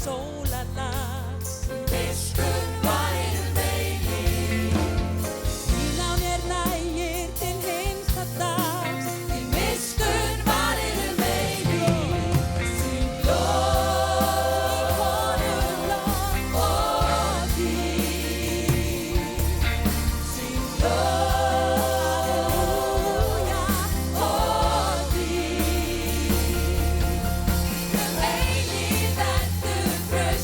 sólarlag. Miskunn varir eilíf. Hvíl á mér nægir til hinsta dags. Þín miskunn varir eilíf. Þín blóð og þín. Þín blóð og þín. Um eilíf verður traust.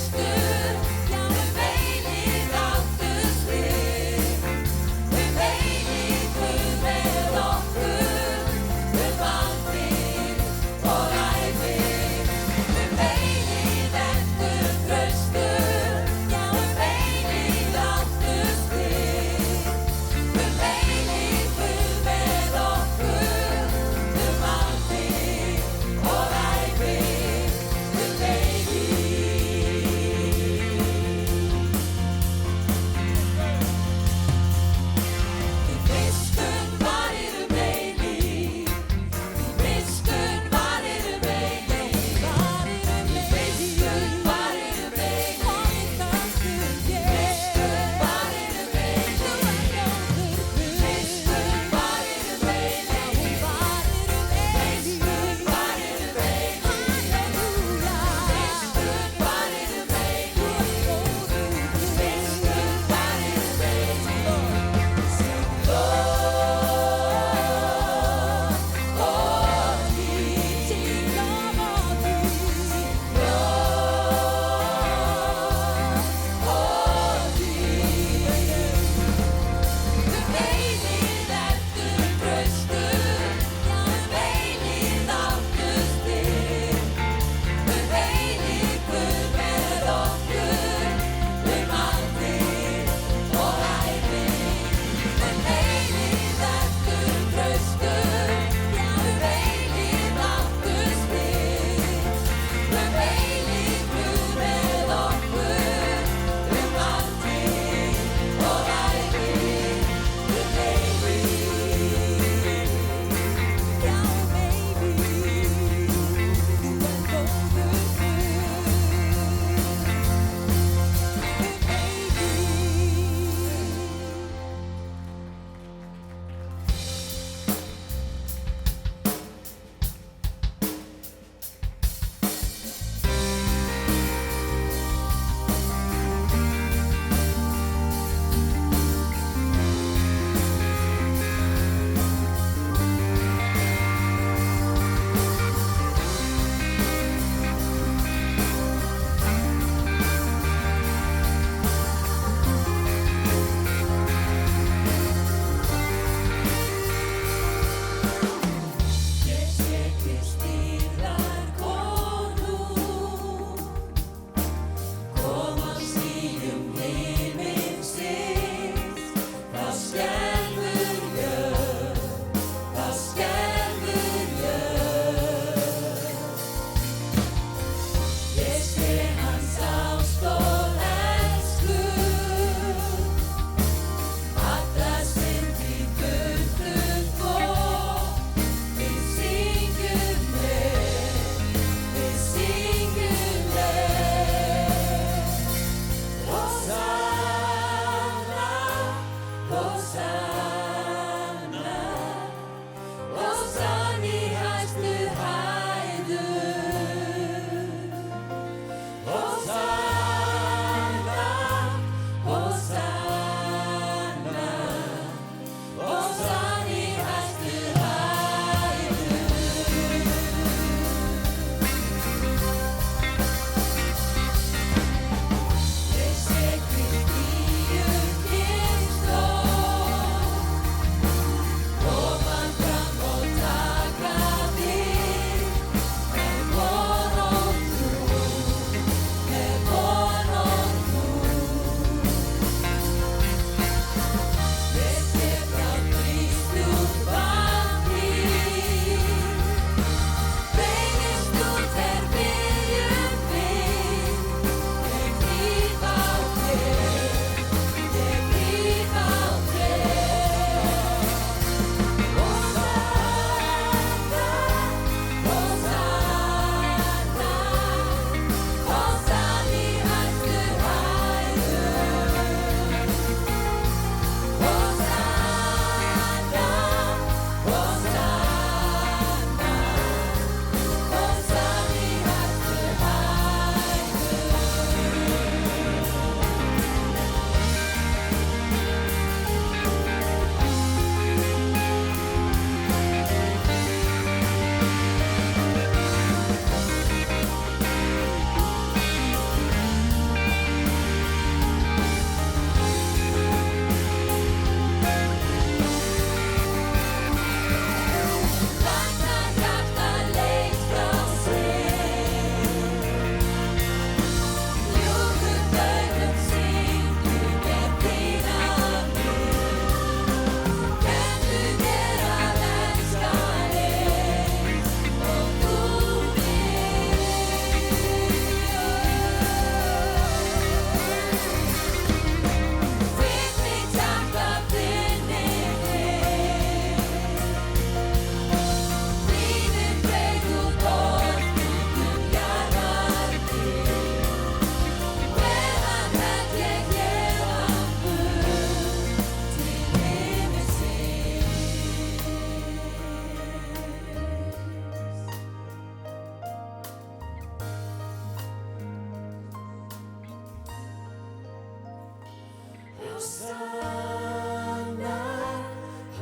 Hosanna,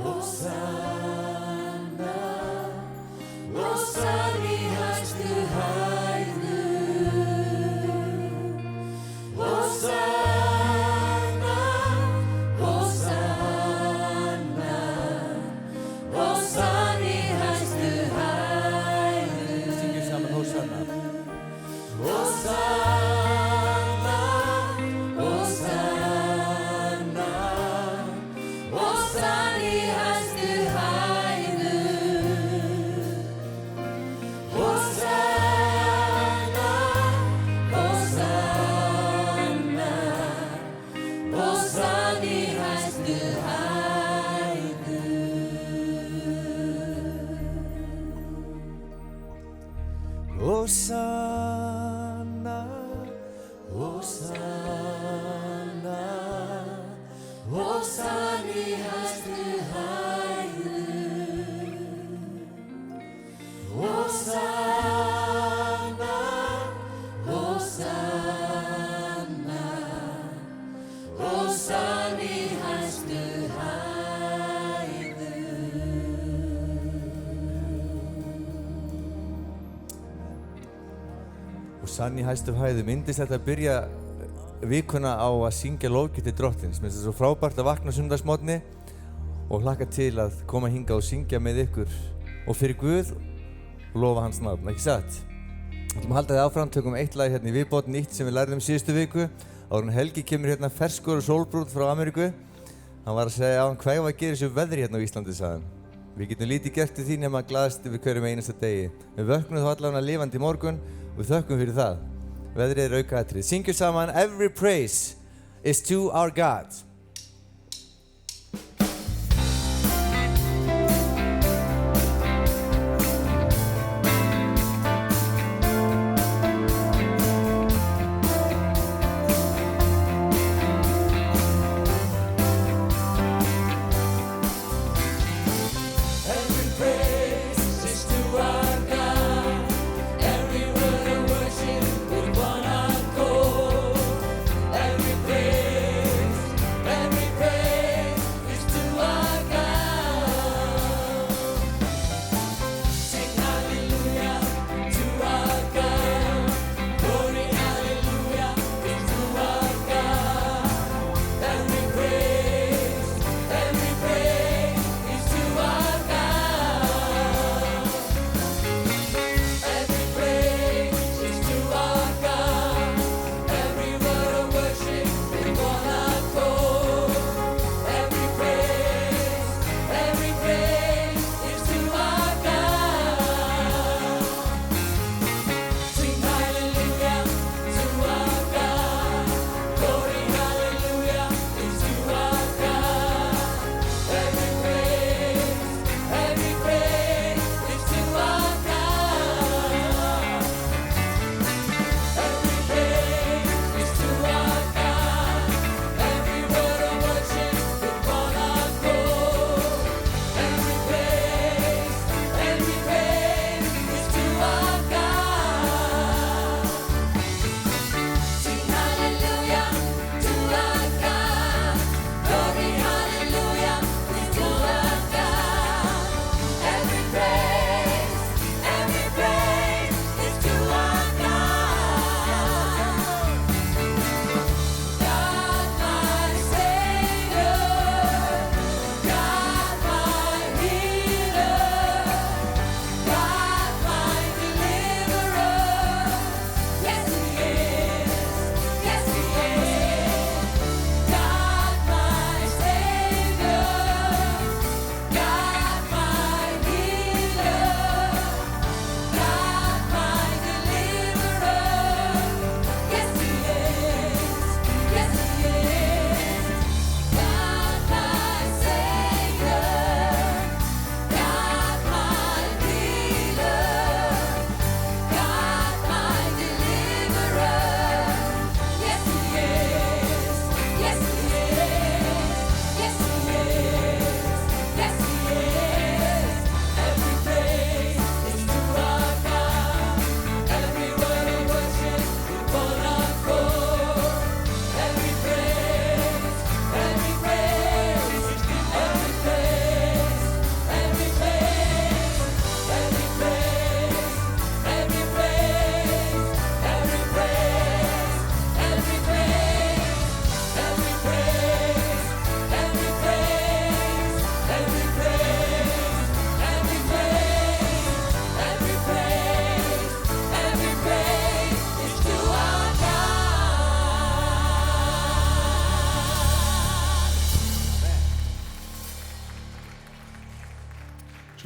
Hosanna, Hosanna í hæstu hæðum. Hosanna, Hosanna, Hosanna í hæstu Hosanna í hæstu hæðum. Yndist þetta að byrja vikuna á að syngja lofgjörð til Drottins. Mér finnst þetta svo frábært að vakna sunnudagsmorgni og hlakka til að koma hingað og syngja með ykkur og fyrir Guð og lofa hans nafn, ekki satt? Við ætlum að halda þið áfram, tökum eitt lag hérna í viðbót, nýtt sem við lærðum síðustu viku. Áður en Helgi kemur hérna ferskur og sólbrúnn frá Ameríku. Hann var að segja á hann hvað var að gera þessu veðri hérna á Íslandi, sagði hann. Við getum lítið gert til þín nema að glaðast yfir hverjum einasta degi. Við vöknum þá allavega lifandi í morgun og við þökkum fyrir það. Veðrið er aukaatriði. Syngjum saman Every praise is to our God. Every praise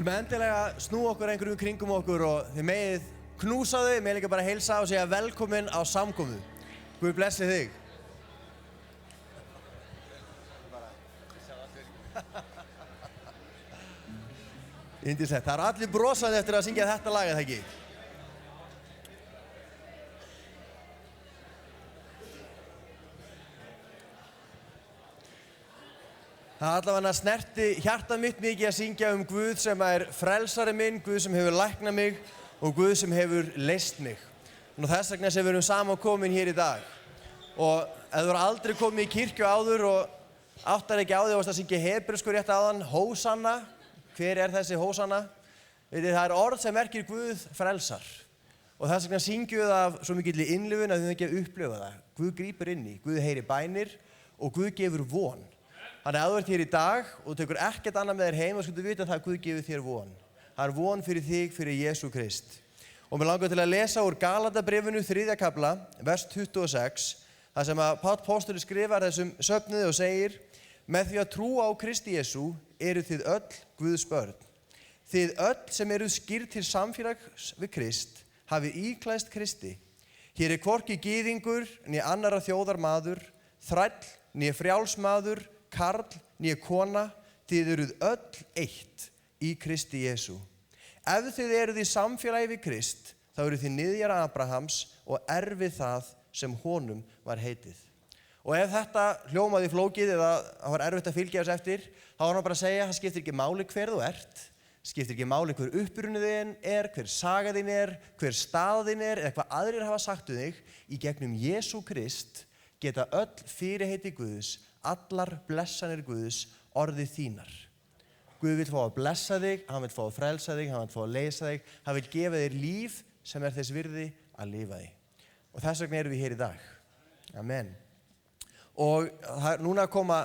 Skulum endilega snúa okkur einhverjum kringum okkur og þið megið knúsa þau, megið líka bara heilsa og segja velkomin á samkomu. Guð blessi þig. Yndislegt. Það eru allir brosandi eftir að syngja þetta lag, eða ekki? Það allavega snerti hjartað mitt mikið að syngja Guð sem frelsari minn, Guð sem hefur læknað mig og Guð sem hefur leyst mig. Og þess vegna sem við erum saman komin hér í dag. Og ef þú eru aldrei komið í kirkju áður og áttar ekki á því að syngja hebresku rétt áðan, Hósanna. Hver þessi Hósanna? Vitið, það orð sem merkir Guð frelsar. Og þess vegna syngjum við af svo mikilli innlifun að við ekki að upplifa það. Guð grípur inn í, Guð heyrir bænir og Guð gefur von. Þannig að þú ert hér í dag og tekur ekkert annað með þér heim og skuldu vita að það Guð gefur þér von. Það von fyrir þig, fyrir Jesú Krist. Og mér langar til að lesa úr Galatabréfinu 3. kafla, vers 26, þar sem að Páll Póstuli skrifar þessum söfnuði og segir: Með því að trúa á Kristi Jesú eru þið öll Guðs börn. Þið öll sem eru skírð til samfélags við Krist hafi íklæðst Kristi. Hér hvorki gyðingur né annarra þjóðar maður, þræll né frjáls maður, karl né kona, þið eruð öll eitt í Kristi Jesú. Ef þið eruð í samfélagi við Krist, þá eruð þið niðjar Abrahams og erfið það sem honum var heitið. Og ef þetta hljómaði flókið eða það var erfitt að fylgja þess eftir, þá var hann bara að segja, það skiptir ekki máli hver þú ert, skiptir ekki máli hver uppruni þinn hver saga þín hver stað þín eða hvað aðrir hafa sagt um þig, í gegnum Jesú Krist geta öll fyrirheiti Guðs, allar blessanir Guðs orðið þínar. Guð vill fá að blessa þig, hann vill fá að frelsa þig, hann vill fá að leysa þig, hann vill gefa þér líf sem þess virði að lifa þig. Og þess vegna erum við hér í dag. Amen. Og núna koma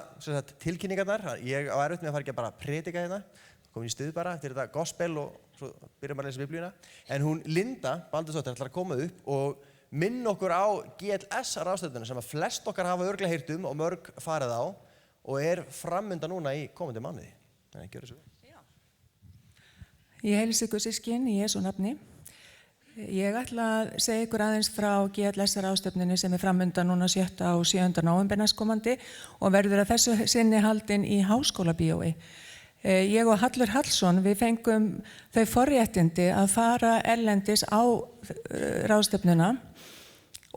tilkynningarnar, ég á erfitt með að fara ekki bara að predika hérna, komin í stuð bara eftir þetta gospel og svo byrjum að lesa biblíuna. En hún Linda Baldursdóttir ætlar að koma upp og minna okkur á GLS-ráðstefnuna sem að flest okkar hafa örugglega heyrt um og mörg farið á og framundan núna í komandi mánuði. Þannig að gjöra svo vel. Ég heilsa ykkur systkin í Jesú nafni. Ég ætla að segja ykkur aðeins frá GLS-ráðstefnunni sem framundan núna 7. og 7. nóvember næstkomandi og verður að þessu sinni haldin í Háskólabíói. Ég og Hallur Hallsson, við fengum þau forréttindi að fara erlendis á ráðstefnuna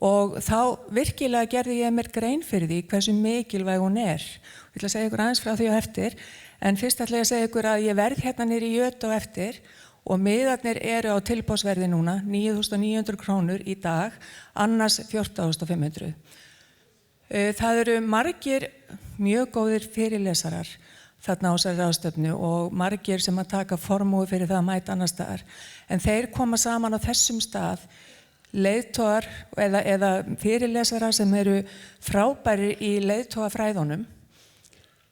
og þá virkilega gerði ég mér grein fyrir því hversu mikilvæg hún Ég ætla að segja ykkur aðeins frá því á eftir, en fyrst ætla ég að segja ykkur að ég verð hérna niðri í Jötu á eftir og miðarnir eru á tilboðsverði núna, 9.900 krónur í dag, annars 14.500. Það eru margir mjög góðir fyrirlesarar þarna á þessari ráðstefnu og margir sem að taka formúi fyrir það að mæta annar staðar. En þeir koma saman á þessum stað, leiðtogar eða fyrirlesarar sem eru frábærir í leiðtogafræðunum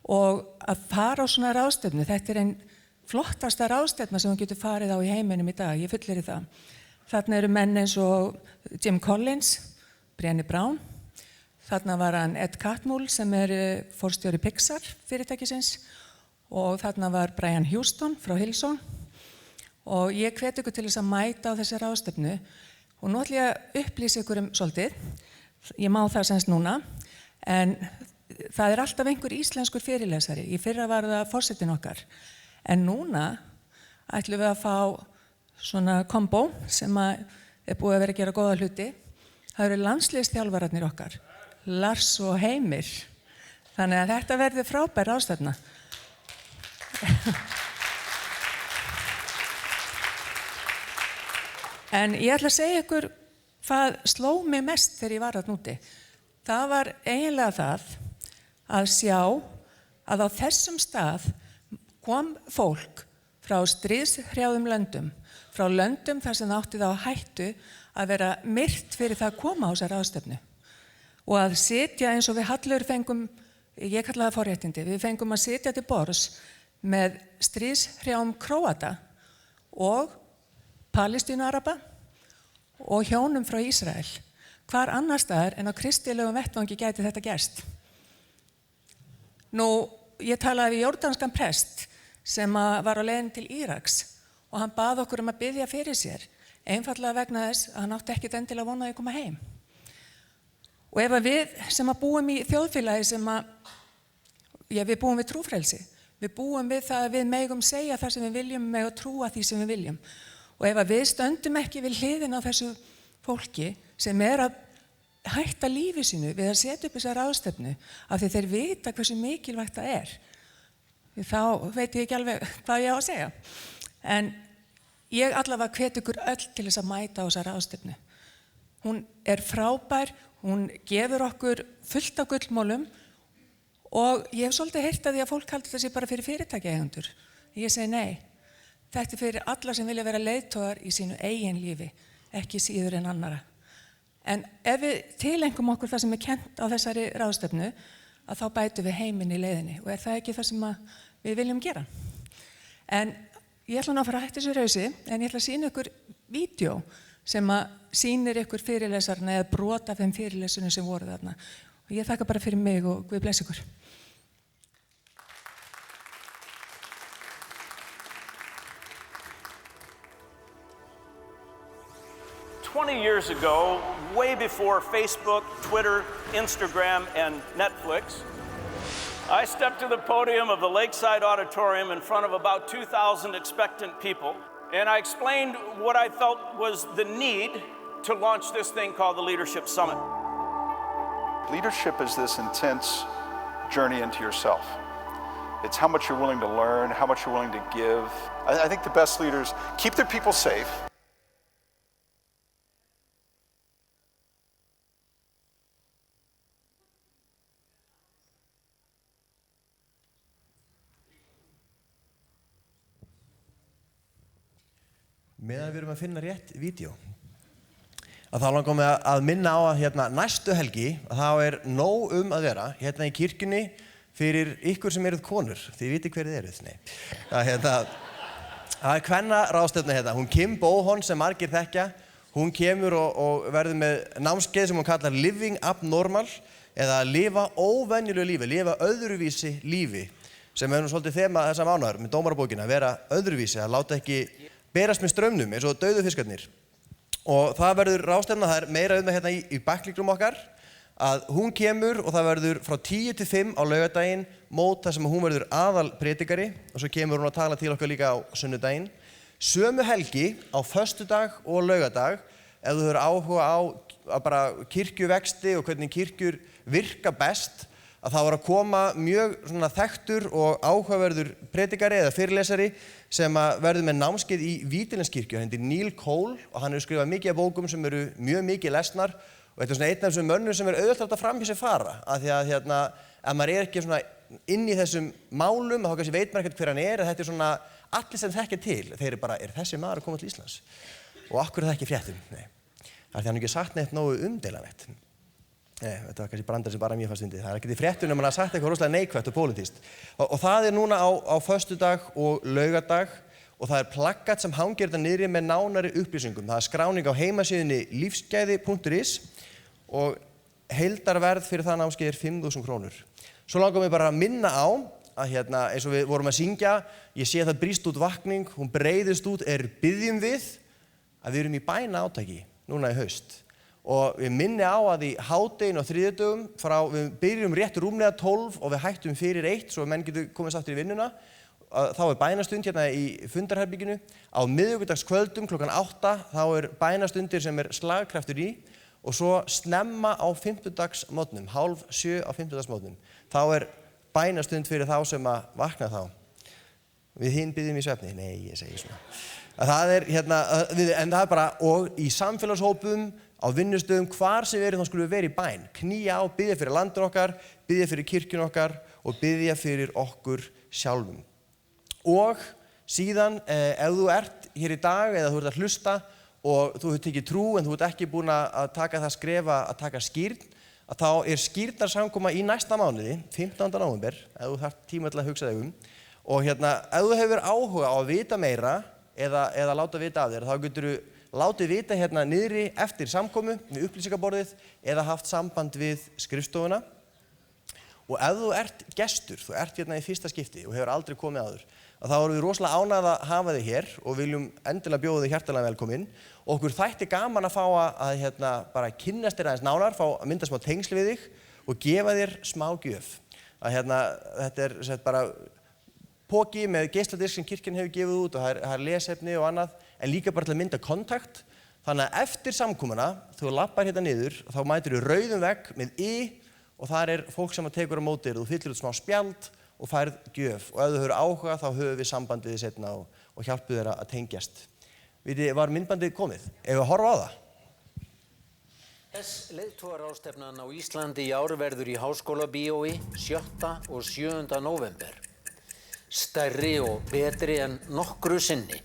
og að fara á svona ráðstefnu, þetta ein flottasta ráðstefna sem hún getur farið á í heiminum í dag, ég fullyri það. Þarna eru menn eins og Jim Collins, Brené Brown, þarna var hann Ed Catmull sem forstjóri Pixar fyrirtækisins og þarna var Brian Houston frá Hillsong og ég hvet ykkur til þess að mæta á þessi ráðstefnu og nú ætla ég að upplýsa ykkur svolítið, ég má það semst núna, en það alltaf einhver íslenskur fyrirlesari, í fyrra var það forsetinn okkar, en núna ætlum við að fá svona kombo sem búið að vera að gera góða hluti, það eru landsliðsþjálfararnir okkar, Lars og Heimir, þannig að þetta verður frábær ráðstefna. En ég ætla að segja ykkur hvað sló mig mest þegar ég var þarna úti. Það var eiginlega það að sjá að á þessum stað kom fólk frá stríðshrjáðum löndum, frá löndum þar sem það átti þá hættu að vera myrt fyrir það að koma á þessa ráðstefnu. Og að sitja eins og við Hallur fengum, ég kallaði það forréttindi, við fengum að sitja til borðs með stríðshrjáðum Króata og Palestínuaraba og hjónum frá Ísrael. Hvar annar staðar en á kristilegum vettvangi gæti þetta gerst? Nú, ég talaði við jordanskan prest sem var á leiðinni til Íraks og hann bað okkur að biðja fyrir sér, einfaldlega vegna þess að hann átti ekkert endilega von á að koma heim. Og ef við sem búum í þjóðfélagi sem við búum við trúfrelsi, við búum við það að við megum segja það sem við viljum, megum trúa því sem við viljum. Og ef við stöndum ekki við hliðina á þessu fólki sem að hætta lífi sínu við að setja upp þessa ráðstefnu af því þeir vita hversu mikilvægt það þá veit ég ekki alveg hvað ég á að segja. En ég allavega hvet ykkur öll til þess að mæta á þessa ráðstefnu. Hún frábær, hún gefur okkur fullt af gullmolum og ég hef svolítið heyrt að því að fólk haldi þessi bara fyrir fyrirtækjaeigendur. Ég segi nei, þetta fyrir alla sem vilja vera leiðtogar í sínu eigin lífi, ekki síður en annara. En ef við tilengum okkur það sem kennt á þessari ráðstefnu, að þá bætum við heiminn í leiðinni og það ekki það sem við viljum gera. En ég ætla nú að fara að hætta þessu rausi, en ég ætla að sýna ykkur vídeó sem sýnir ykkur fyrirlesarna eða brot af þeim fyrirlesunum sem voru þarna. Og ég þakka bara fyrir mig og Guð blessi ykkur. 20 years ago, way before Facebook, Twitter, Instagram, and Netflix, I stepped to the podium of the Lakeside Auditorium in front of about 2,000 expectant people, and I explained what I felt was the need to launch this thing called the Leadership Summit. Leadership is this intense journey into yourself. It's how much you're willing to learn, how much you're willing to give. I think the best leaders keep their people safe. Meðan við erum að finna rétt vídeo, að þá langar mig að minna á að næstu helgi að þá nóg að vera í kirkjunni fyrir ykkur sem eruð konur. Þið viti hver þið eruð. Nei. Það kvennaráðstefna hún Kim Bohon sem margir þekkja, hún kemur og verður með námskeið sem hún kallar Living Abnormal eða lifa óvenjulegu lífi, lifa öðruvísi lífi, sem nú svolítið þema þessa mánaðar með dómarabókina, vera öðruvísi, að láta ekki berast með straumnum eins og dauðu fiskarnir. Og það verður ráðstefna, það meira það í baklíknum okkar, að hún kemur og það verður frá 10 til 5 á laugardaginn mót þar sem hún verður aðal predikari og svo kemur hún að tala til okkar líka á sunnudaginn. Sömu helgi á föstudag og laugardag, ef þú hefur áhuga á bara kirkjuvexti og hvernig kirkjur virka best, að þá að koma mjög þekktur og áhugaverður predikari eða fyrirlesari sem verður með námskeið í Vítilenskirkju. Hann heitir Neil Cole og hann hefur skrifað mikið af bókum sem eru mjög mikið lesnar og þetta einn af þessum mönnum sem auðvitað að fram hjá sér fara, af því að ef maður ekki inn í þessum málum þá kannski veit maður ekkert hver hann að þetta allir sem þekkja til, þeir bara, þessi maður að koma til Íslands? Og af hverju það ekki í fréttum? Nei. Það því hann ekki sagt neitt nógu umdeilanlegt. Þetta var kannski brandar sem bara mér fannst fyndið. Það ekki í fréttum ef maður sagt eitthvað rosalega neikvætt og pólitískt. Og það núna á föstudag og laugardag og það plaggat sem hangir þetta niðri með nánari upplýsingum. Það skráning á heimasíðunni lífsgæði.is og heildarverð fyrir það námskeið 5.000 krónur. Svo langar mig bara að minna á að eins og við vorum að syngja, ég sé að það brýst út vakning, hún breiðist út, biðjum við að við erum í bæna átaki núna í haust. Og við minni á að í hádeginu og þriðjudögum við byrjum rétt rúmlega 12 og við hættum fyrir 1 svo menn getur komist aftur í vinnuna. Þá bænastund í fundarherbygginu. Á miðvikudagskvöldum klukkan 8 þá bænastundir sem slagkraftur í og svo snemma á fimmtudagsmorgnum, 6:30 á fimmtudagsmorgnum. Þá bænastund fyrir þá sem vakna þá. Við hinn biðjum í svefni. Nei, ég segi svona. En það bara, og í samfélagshópum, á vinnustöðum, hvar sem við þá skulum við vera í bæn. Knýja á, biðja fyrir landin okkar, biðja fyrir kirkjun okkar og biðja fyrir okkur sjálfum. Og síðan, ef þú hér í dag eða þú að hlusta og þú hefur tekið trú en þú ekki búin að taka það skref að taka skírn, að þá skírnarsamkoma í næsta mánuði, 15. nóvember, ef þú þarft tíma til að hugsa þig Og ef þú hefur áhuga á að vita meira eða láta vita af þér, þá getur þú látið vita niðri eftir samkomu við upplýsingaborðið eða haft samband við skrifstofuna. Og ef þú gestur, þú í fyrsta skipti og hefur aldrei komið áður, að þá erum við rosalega ánægð að hafa þig hér og viljum endilega bjóða þig hjartanlega velkomin. Og okkur þætti gaman að fá að bara kynnast þér aðeins nánar, fá að mynda smá tengsl við þig og gefa þér smá gjöf. Þetta bara poki með geisladisk sem kirkjan hefur gefið út og það er lesefni og annað, en líka bara til að mynda kontakt. Þannig að eftir samkomuna, þú lappar hérna niður, þá mætir þú rauðum vegg með og þar er fólk sem tekur á móti þér og þú fyllir út smá spjald og færð gjöf. Og ef þú hefur áhuga, þá höfum við sambandið þig seinna og hjálpum þér að tengjast. Vitið, var myndbandið komið? Ef við horfa á það? Leiðtogaráðstefnan á Íslandi í ár verður í Háskólabíói 7. og 7. nóvember. Stærri og betri en nokkru sinni.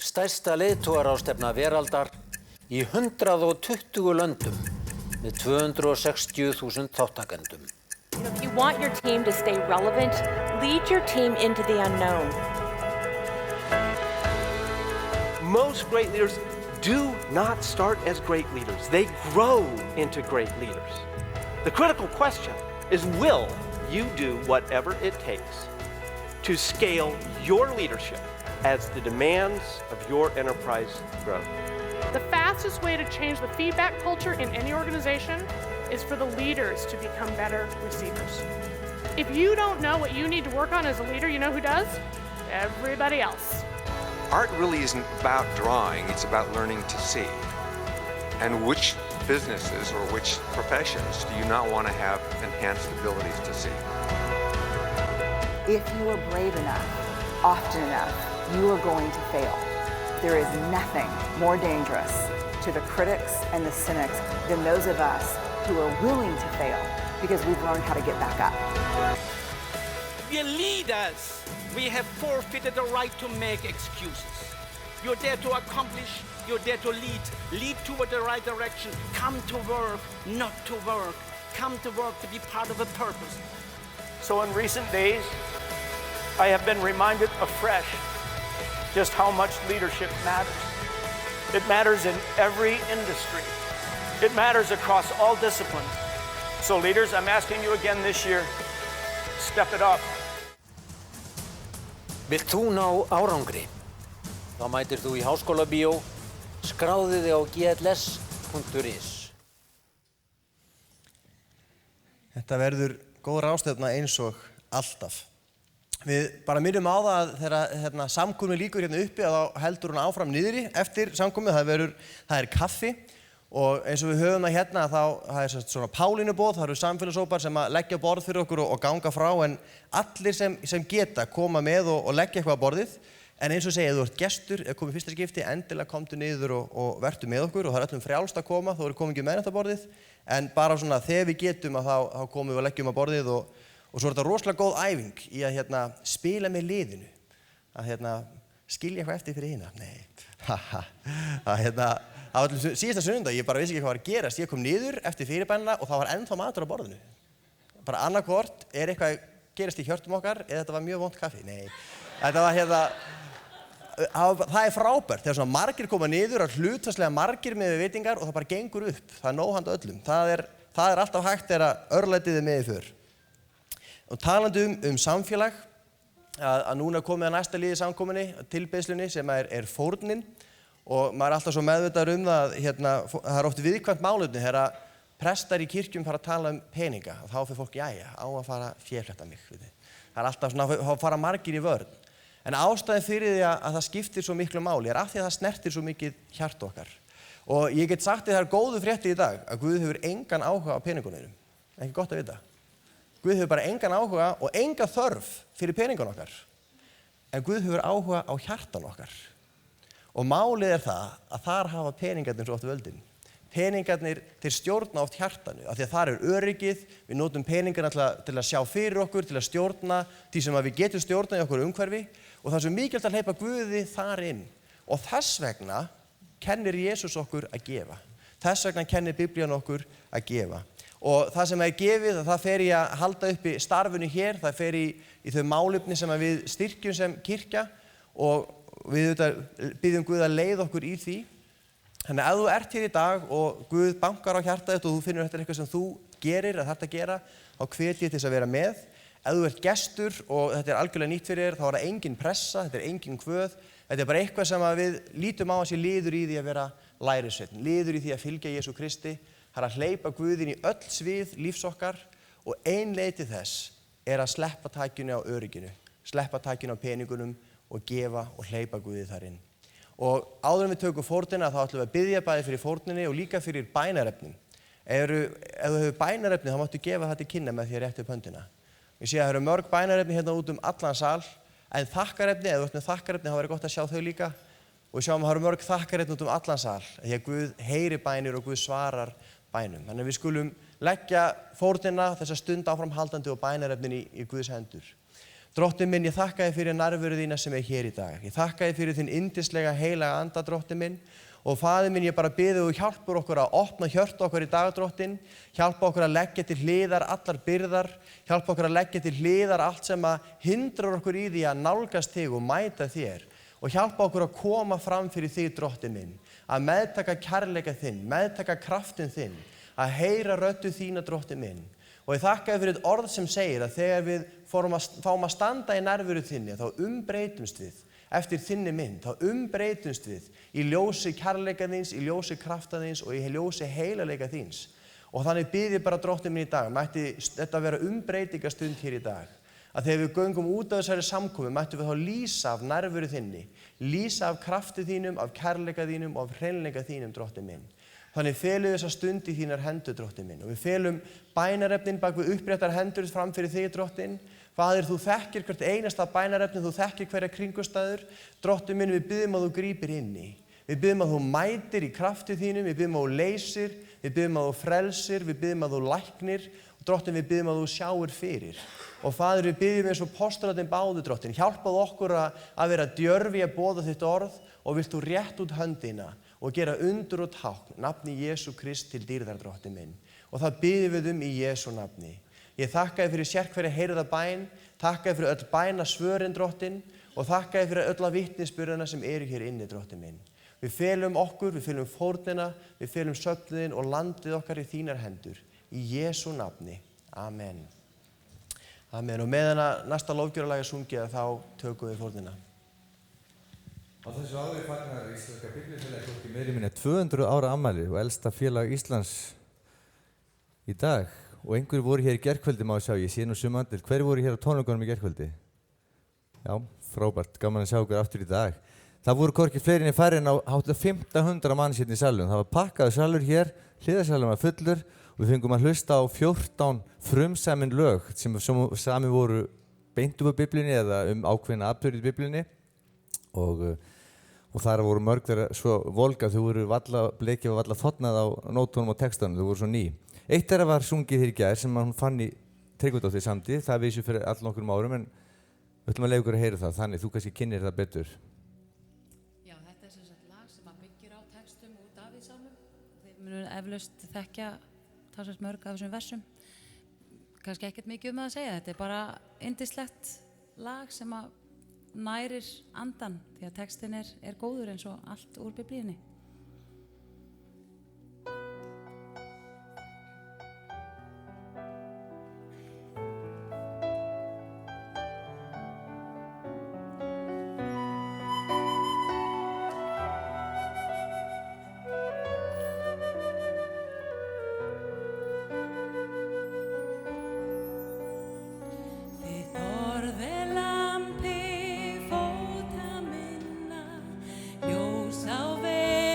Stærsta leiðtogaráðstefna veraldar í 120 löndum með 260.000 þáttakendum. If you want your team to stay relevant, lead your team into the unknown. Most great leaders do not start as great leaders. They grow into great leaders. The critical question is, will you do whatever it takes to scale your leadership as the demands of your enterprise grow? The fastest way to change the feedback culture in any organization is for the leaders to become better receivers. If you don't know what you need to work on as a leader, you know who does? Everybody else. Art really isn't about drawing, it's about learning to see. And which businesses or which professions do you not want to have enhanced abilities to see? If you are brave enough, often enough, you are going to fail. There is nothing more dangerous to the critics and the cynics than those of us who are willing to fail because we've learned how to get back up. We're leaders. We have forfeited the right to make excuses. You're there to accomplish, you're there to lead. Lead toward the right direction. Come to work, not to work. Come to work to be part of a purpose. So in recent days, I have been reminded afresh just how much leadership matters. It matters in every industry. It matters across all disciplines. So leaders, I'm asking you again this year, step it up. Vilt þú ná árangri? Þá mætir þú í Háskólabíó, skráðu þig á gls.is. Þetta verður góð ráðstefna eins og alltaf. Við bara minnum á það að þegar samkomu líkur hérna uppi að þá heldur hún áfram niðri eftir samkomu. Það er kaffi og eins og við höfum það hérna það er svona Pálinubóð, það eru samfélagshópar sem að leggja borð fyrir okkur og ganga frá, en allir sem geta koma með og leggja eitthvað á borðið. En eins og segja, ef þú ert gestur, ef komið fyrsta skipti, endilega komdu niður og vertu með okkur og það er öllum frjálst að koma, þó eru komið ekki með þetta borðið. En bara svona þegar við getum að þá komum við og leggjum á borðið og svo er þetta rosalega góð æfing í að spila með liðinu. Að skilja eitthvað eftir fyrir hina. Nei, það var síðasta sunnudag, ég bara vissi ekki hvað var að gerast. Ég kom niður eftir fyrirbænina og það var ennþá matur á borðinu. Bara annarkvort eitthvað gerast í hjörtum okkar eða þetta var mjög vont kaffi. Nei, þetta var það er frábært þegar svona margir koma niður, hlutfallslega margir með veitingar og það bara gengur upp. Það er nóg handa öllum. Það er alltaf hægt þegar örlætið er með í för. Og talandi samfélag, að núna er komið að næsta liði samkomunni, tilbeiðslunni sem er fórnin, og maður er alltaf svo meðvitaður það það er oft viðkvæmt málefni þegar prestar í kirkjum fara að tala peninga. Þá fyrir fólk, jæja, á að fara féfletta mig. Það er alltaf svona, þá fara margir í vörn. En ástæðan fyrir því að það skiptir svo miklu máli er af því að það snertir svo mikið hjarta okkar. Og ég get sagt því það er góðu fréttir í dag að Guð hefur engan áhuga á peningunum. Ekki gott að vita. Guð hefur bara engan áhuga og enga þörf fyrir peningun okkar. En Guð hefur áhuga á hjartan okkar. Og málið er það að þar hafa peningarnir svo oft völdin. Peningarnir þeir stjórna oft hjartanu, af því að þar er öryggið, við notum peningarna til að sjá fyrir okkur, til að stjórna því sem við getum stjórnað í okkur umhverfi, og það er svo mikilvægt að hleypa Guði þar inn. Og þess vegna kennir Jesús okkur að gefa. Þess vegna kennir Biblían okkur að gefa. Og það sem er gefið, það fer í að halda uppi starfinu hér, það fer í þau málefni sem við styrkjum sem kirkja, og við byggjum Guð að leiða okkur í því. Þannig að ef þú ert hér í dag og Guð bankar á hjartað þitt og þú finnur þetta eitthvað sem þú gerir að þetta gera, þá hvet ég til þess að vera með. Ef þú ert gestur og þetta algjörlega nýtt fyrir þér, þá það engin pressa, þetta engin kvöð. Þetta bara eitthvað sem við lítum á að sé liður í því að vera lærisveinn, liður í því að fylgja Jesú Kristi. Það að hleypa Guðinn í öll svið lífs okkar og ein leið til þess að sleppa takinu á örygginu, sleppa takinu á peningunum og gefa og hleypa Guði þar inn. Og áður en við tökum fórnina þá ætlum við að biðja bæði fyrir fórninni og líka fyrir bænarefnum. Ef þú hefur bænarefni þá máttu gefa það til kynna með því að rétta upp höndina. Ég sé að það eru mörg bænarefni hérna út allan sal, en þakkarefni, ef þú ert með þakkarefni þá verður gott að sjá þau líka. Og við sjáum að það eru mörg þakkarefni út allan sal, því að Guð heyri bænir og Guð svarar bænum. Þannig að við skulum leggja fórnina þessa stund áframhaldandi og bænarefnin í Guðs hendur. Drottinn minn, ég þakka þér fyrir nærveru þína sem hér í dag. Ég þakka þér fyrir þinn yndislega heilaga anda, Drottinn minn. Og Faðir minn, ég bara bið þú hjálpur okkur að opna hjörtu okkar í dag, Drottinn. Hjálpa okkur að leggja til hliðar allar byrðar. Hjálpa okkur að leggja til hliðar allt sem hindrar okkur í því að nálgast þig og mæta þér. Og hjálpa okkur að koma fram fyrir þig, Drottinn minn. Að meðtaka kærleika þinn, meðtaka kraftin þinn. Að heyra röddu þína, Drottinn minn. Og ég þakka þér fyrir eitt orð sem segir að þegar við fáum að standa í nærveru þinni, þá umbreytumst við eftir þinni mynd, þá umbreytumst við í ljósi kærleika þíns, í ljósi krafta þíns og í ljósi heilagleika þíns. Og þannig bið ég bara Drottinn minn í dag, mætti þetta vera umbreytingastund hér í dag. Að þegar við göngum út af þessari samkomu, mættum við þá lýsa af nærveru þinni, lýsa af krafti þínum, af kærleika þínum og af hreinleika þínum, Drottinn minn. Þannig felum við þessa stund í þínar hendur, Drottinn minn. Og við felum bænarefnin bak við uppréttar hendur fram fyrir þig, Drottinn. Faðir, þú þekkir hvert einasta bænarefni, þú þekkir hverja kringumstæður. Drottinn minn, við biðjum að þú grípir inn í. Við biðjum að þú mætir í krafti þínum, við biðjum að þú leysir, við biðjum að þú frelsir, við biðjum að þú læknir. Og Drottinn, við biðjum að þú sjáir fyrir. Og Faðir, við biðjum eins og postularnir báðu, Drottinn. Hjálpaðu okkur að vera djörfi að boða þitt orð og vilt þú rétt út höndina og gera undur og tákn, nafni Jesú Krist til dýrðar, Drottinn minn. Og það biðjum við í Jesú nafni. Ég þakka þér fyrir sérhverja heyrða bæn, þakka þér fyrir öll bænasvörin, Drottinn, og þakka þér fyrir öll vitnisburðina sem eru hér inni, Drottinn minn. Við felum okkur, við felum fórnina, við felum söfnuðinn og landið okkar í þínar hendur. Í Jesú nafni. Amen. Amen. Og meðan að næsta lofgjörðarlag sungið þá tökum við fórnina. Á þessu ári fagnar Íslenska Biblíufélagið tók í meira minni 200 ára afmæli og elsta félag Íslands í dag. Og einhverju voru hér í gærkvöldi, má ég sjá, ég sé nú sumandil. Hverju voru hér á tónleikunum í gærkvöldi? Já, frábært, gaman að sjá okkur aftur í dag. Það voru hvorki fleiri en færri en á hátt 1500 manns hérna í salun. Það var pakkaður salur hér, hliðarsalurinn var fullur og við fengum að hlusta á 14 frumsamin lög sem sami voru beint úr Biblíunni eða ákveðna atburði í Biblíunni. Og þar voru mörg þeirra svo volga, þau voru blekið og valla þotnað á nótunum og textanum, þau voru svo ný. Eitt þeirra var sungið hér í gær sem hún fann í Tryggvadóttir samtíð, það vissu fyrir allnokkrum árum en við ætlum að leyfa ykkur að heyra það, þannig þú kannski kynnir það betur. Já, þetta sem sagt lag sem byggir á textum úr Davíðssálmum. Þið munum eflaust þekkja talsvert mörg af þessum versum. Kannski ekkert mikið að segja, þetta bara yndislegt lag sem nærir andan því að textin er góður eins og allt úr Biblíunni. Lampi fóta minna, ljós á veg.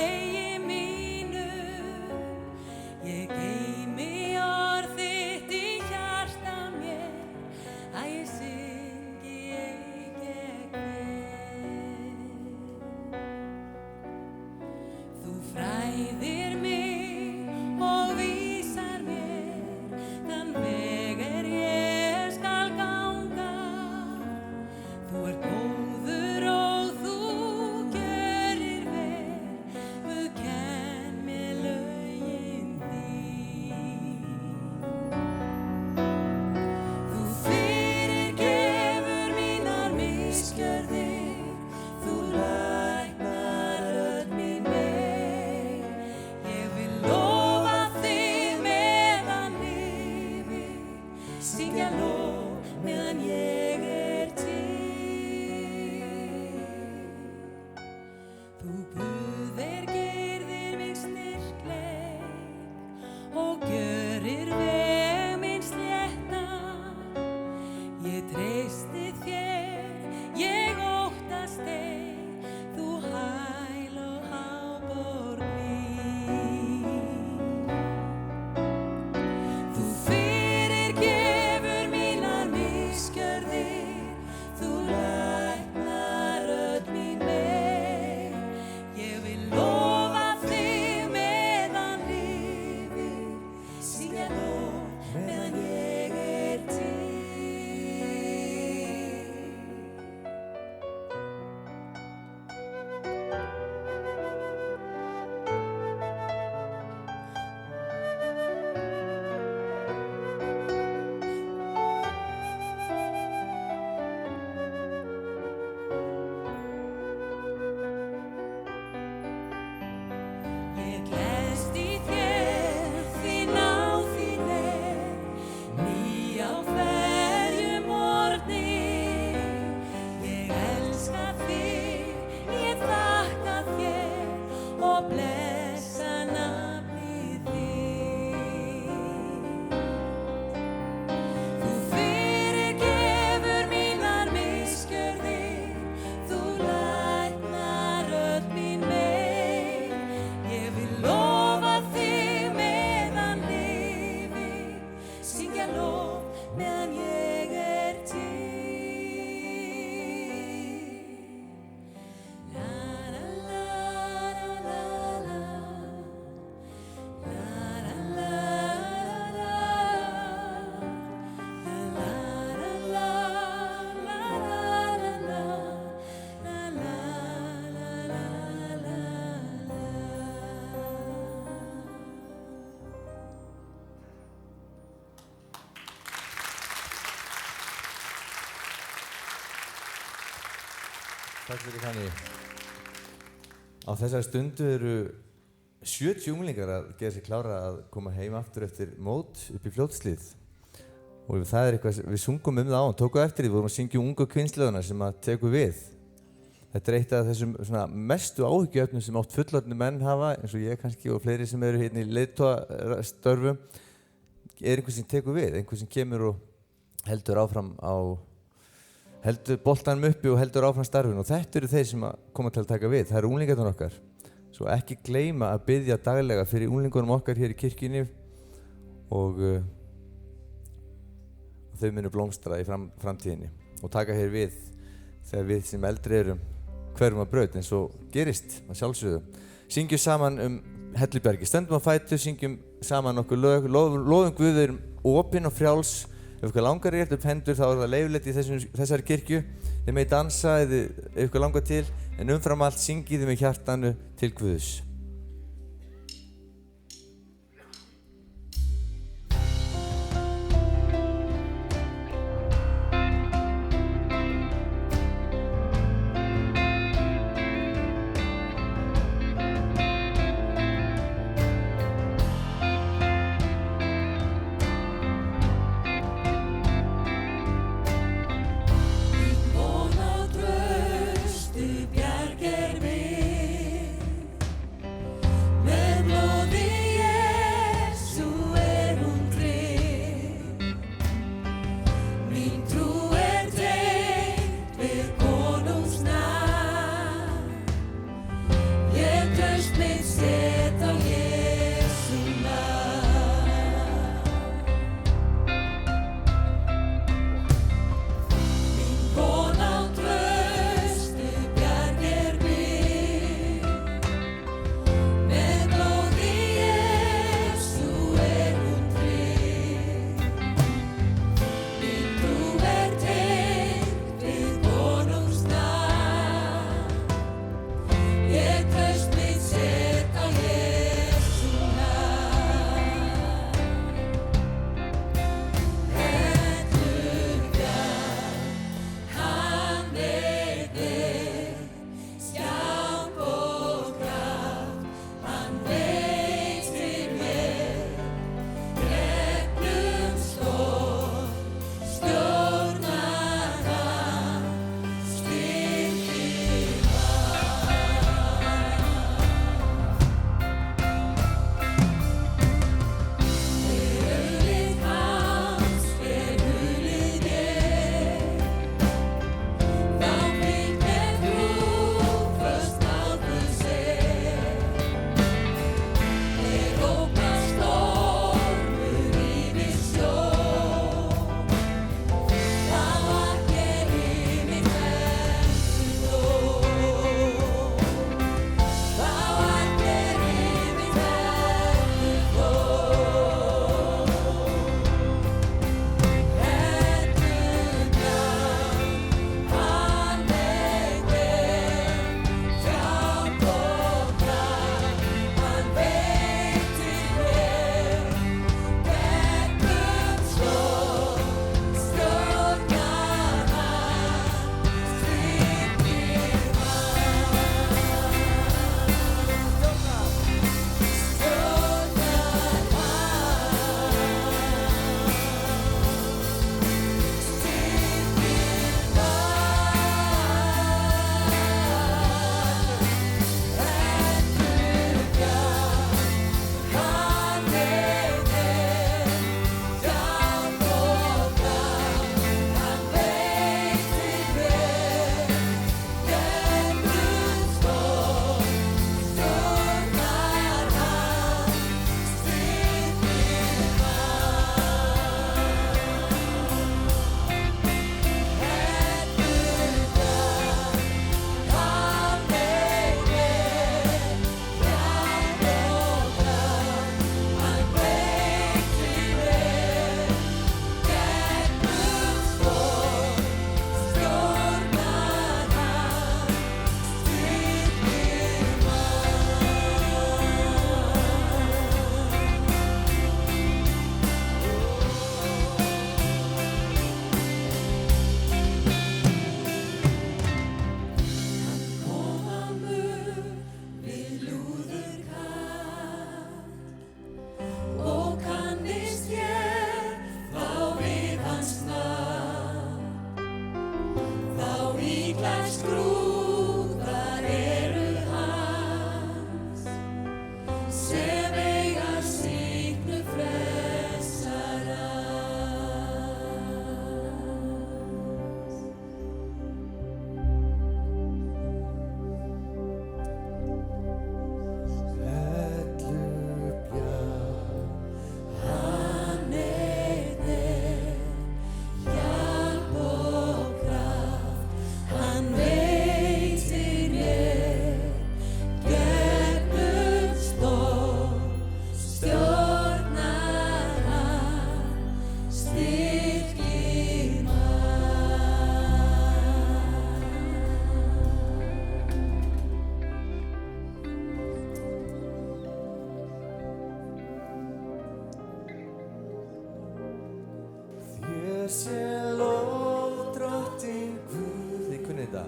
og gjörir veg minn sléttan. Ég treysti þér, ég óttast þig, þú hæl og háborg mín. Þú fyrirgefur mínar misgjörðir, þú læknar öll mín mein. Ég vil lofa þig meðan lifir, syngja lof meðan ég er til. Ég gleðst í þér, því náð þín er ný á hverjum morgni. Ég elska þig, ég þakka þér og blessa nafnið þitt. Þú fyrirgefur mínar misgjörðir, þú læknar öll mín mein. Ég vil lofa þig meðan lifir, syngja lof meðan ég er til. La la la la la la, la la la la, la la la la la, la la la. Takk fyrir Fanny. Á þessari stundu eru 70 unglingar að gera sig klára að koma heim aftur eftir mót upp í Fljótshlíð. Og það er eitthvað, við sungum það á og tókum eftir því, við vorum að syngja ungu kynslóðuna sem að tekur við. Þetta er eitt af þessum svona mestu áhyggjuefnum sem oft fullorðnir menn hafa, eins og ég kannski og fleiri sem eru hérna í leiðtogastörfum, er einhver sem tekur við, einhver sem kemur og heldur áfram heldur boltanum uppi og heldur áfram starfinu, og þetta eru þeir sem koma til að taka við. Það eru unglingarnir okkar. Svo ekki gleyma að biðja daglega fyrir unglingunum okkar hér í kirkjunni og þau munu blómstra í framtíðinni og taka hér við þegar við sem eldri erum hverfum að braut, eins og gerist að sjálfsögðu. Syngjum saman Hellubergi, stöndum á fætur, syngjum saman nokkur lög, lofum Guð erum opinn og frjáls. Ef ykkur langar rétt upp hendur þá er það leyfilegt í þessari kirkju. Þið megið dansa ef ykkur langar til, en umfram allt syngið þið með hjartanu til Guðs. Von á traustu bjargir mig, sé lof drottinn Guð. Þið kunnið þetta.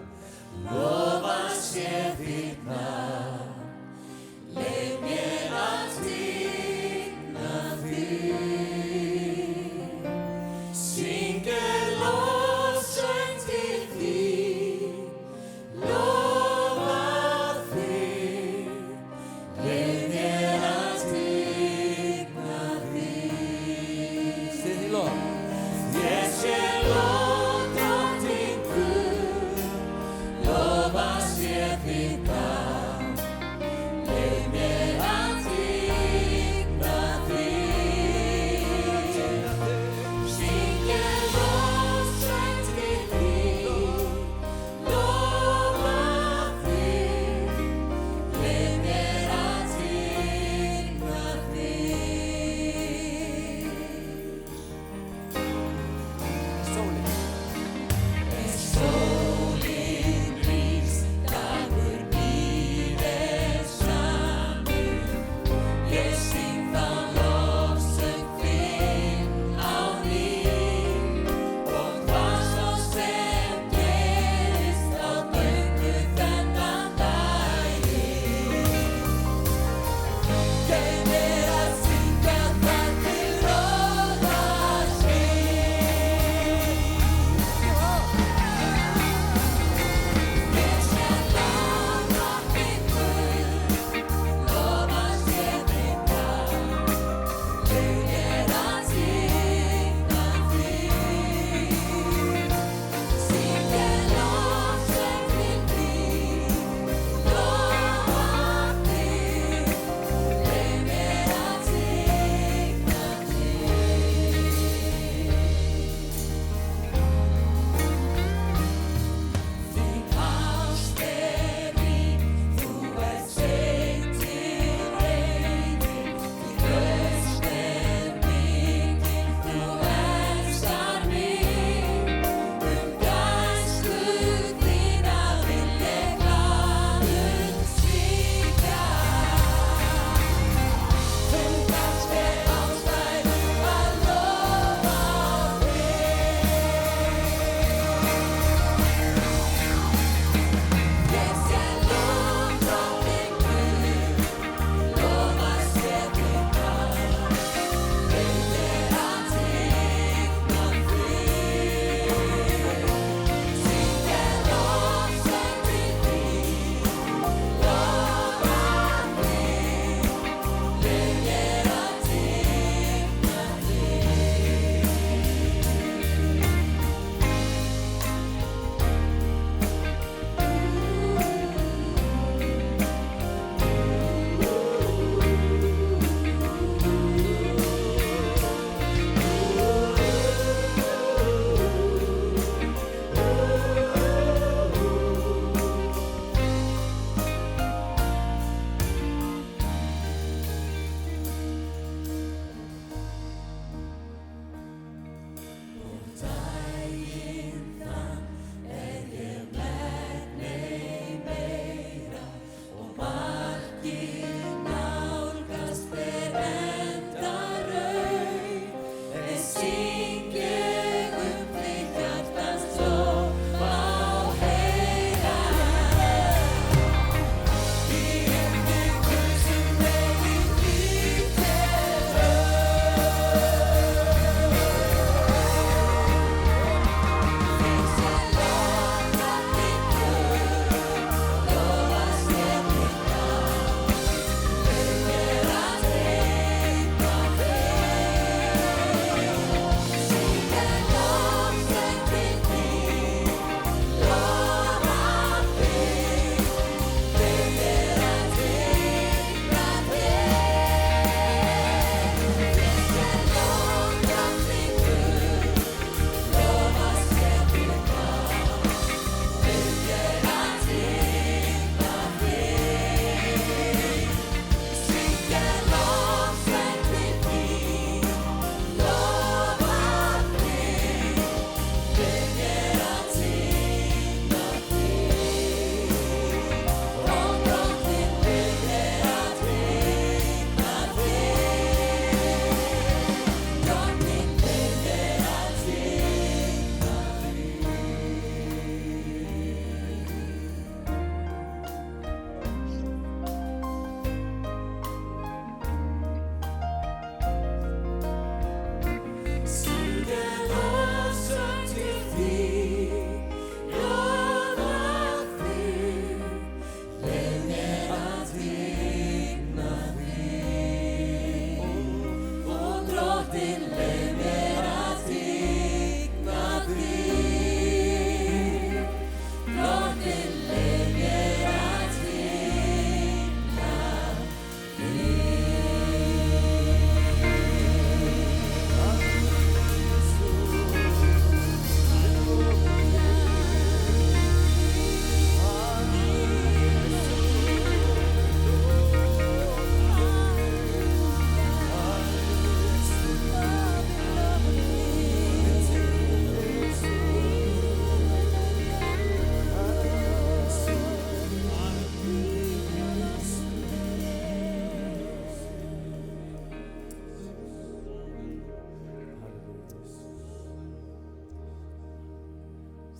Lofað sé þitt nafn, leyf mér að tigna þig. Syngja lofsöng til þín, lofa þig, leyf mér að tigna þig. Þið í lof. Ég sé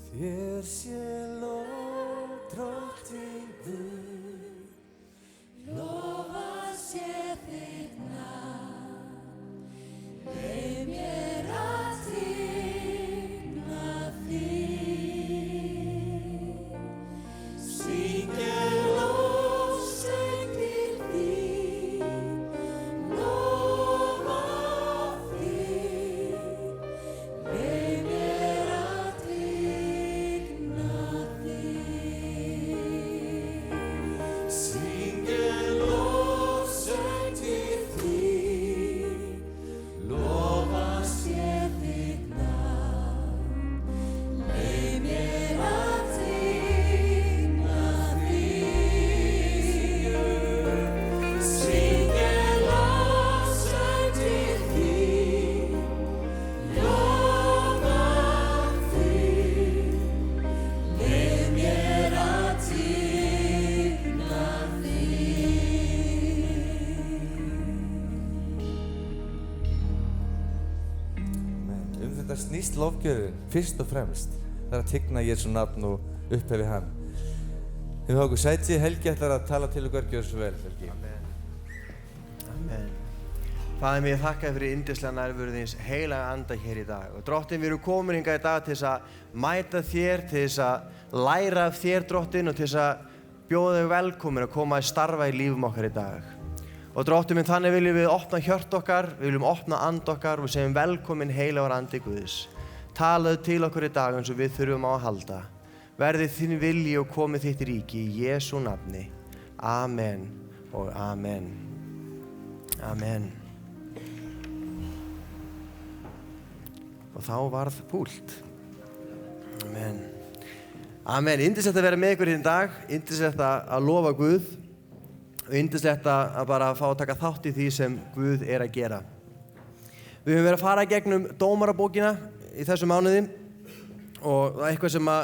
Þér sé lof, Drottinn Guð, lofað sé þitt nafn, leyf mér að tigna þig, syngja lofsöng til þín, lofa þig, leyf mér að tigna þig, syngja lofsöng til þín, lofa sé þitt nafn, leyf mér að tigna þig, syngja lofsöng til þín, lofa þig, leyf mér að tigna Þetta snýst lofgjörðin fyrst og fremst. Það að tigna Jesú nafn og upphefi hann. Þið fá okkur sæti, Helgi ætlar að tala til okkar, gjör svo vel, Helgi. Amen. Faðir mér, þakka þér fyrir yndislega nærveru þíns heilaga anda hér í dag. Og Drottinn, við erum komin hingað í dag til þess að mæta þér, til þess að læra af þér, Drottinn, og til þess að bjóða þig velkomin að koma að starfa í lífum okkar í dag. Og Drottinn minn, þannig viljum við opna hjört okkar, við viljum opna and okkar og við segjum velkomin heilagur andi Guðs. Talaðu til okkur í dag eins og við þurfum á að halda. Verði þín vilji og komið þitt ríki í Jesú nafni. Amen og amen. Amen. Og þá varð púlt. Amen. Amen. Yndislegt að vera með ykkur hérna í dag. Yndislegt að lofa Guð. Og yndislegt að bara fá að taka þátt í því sem Guð er að gera. Við höfum verið að fara gegnum dómarabókina í þessu mánuði og það er eitthvað sem að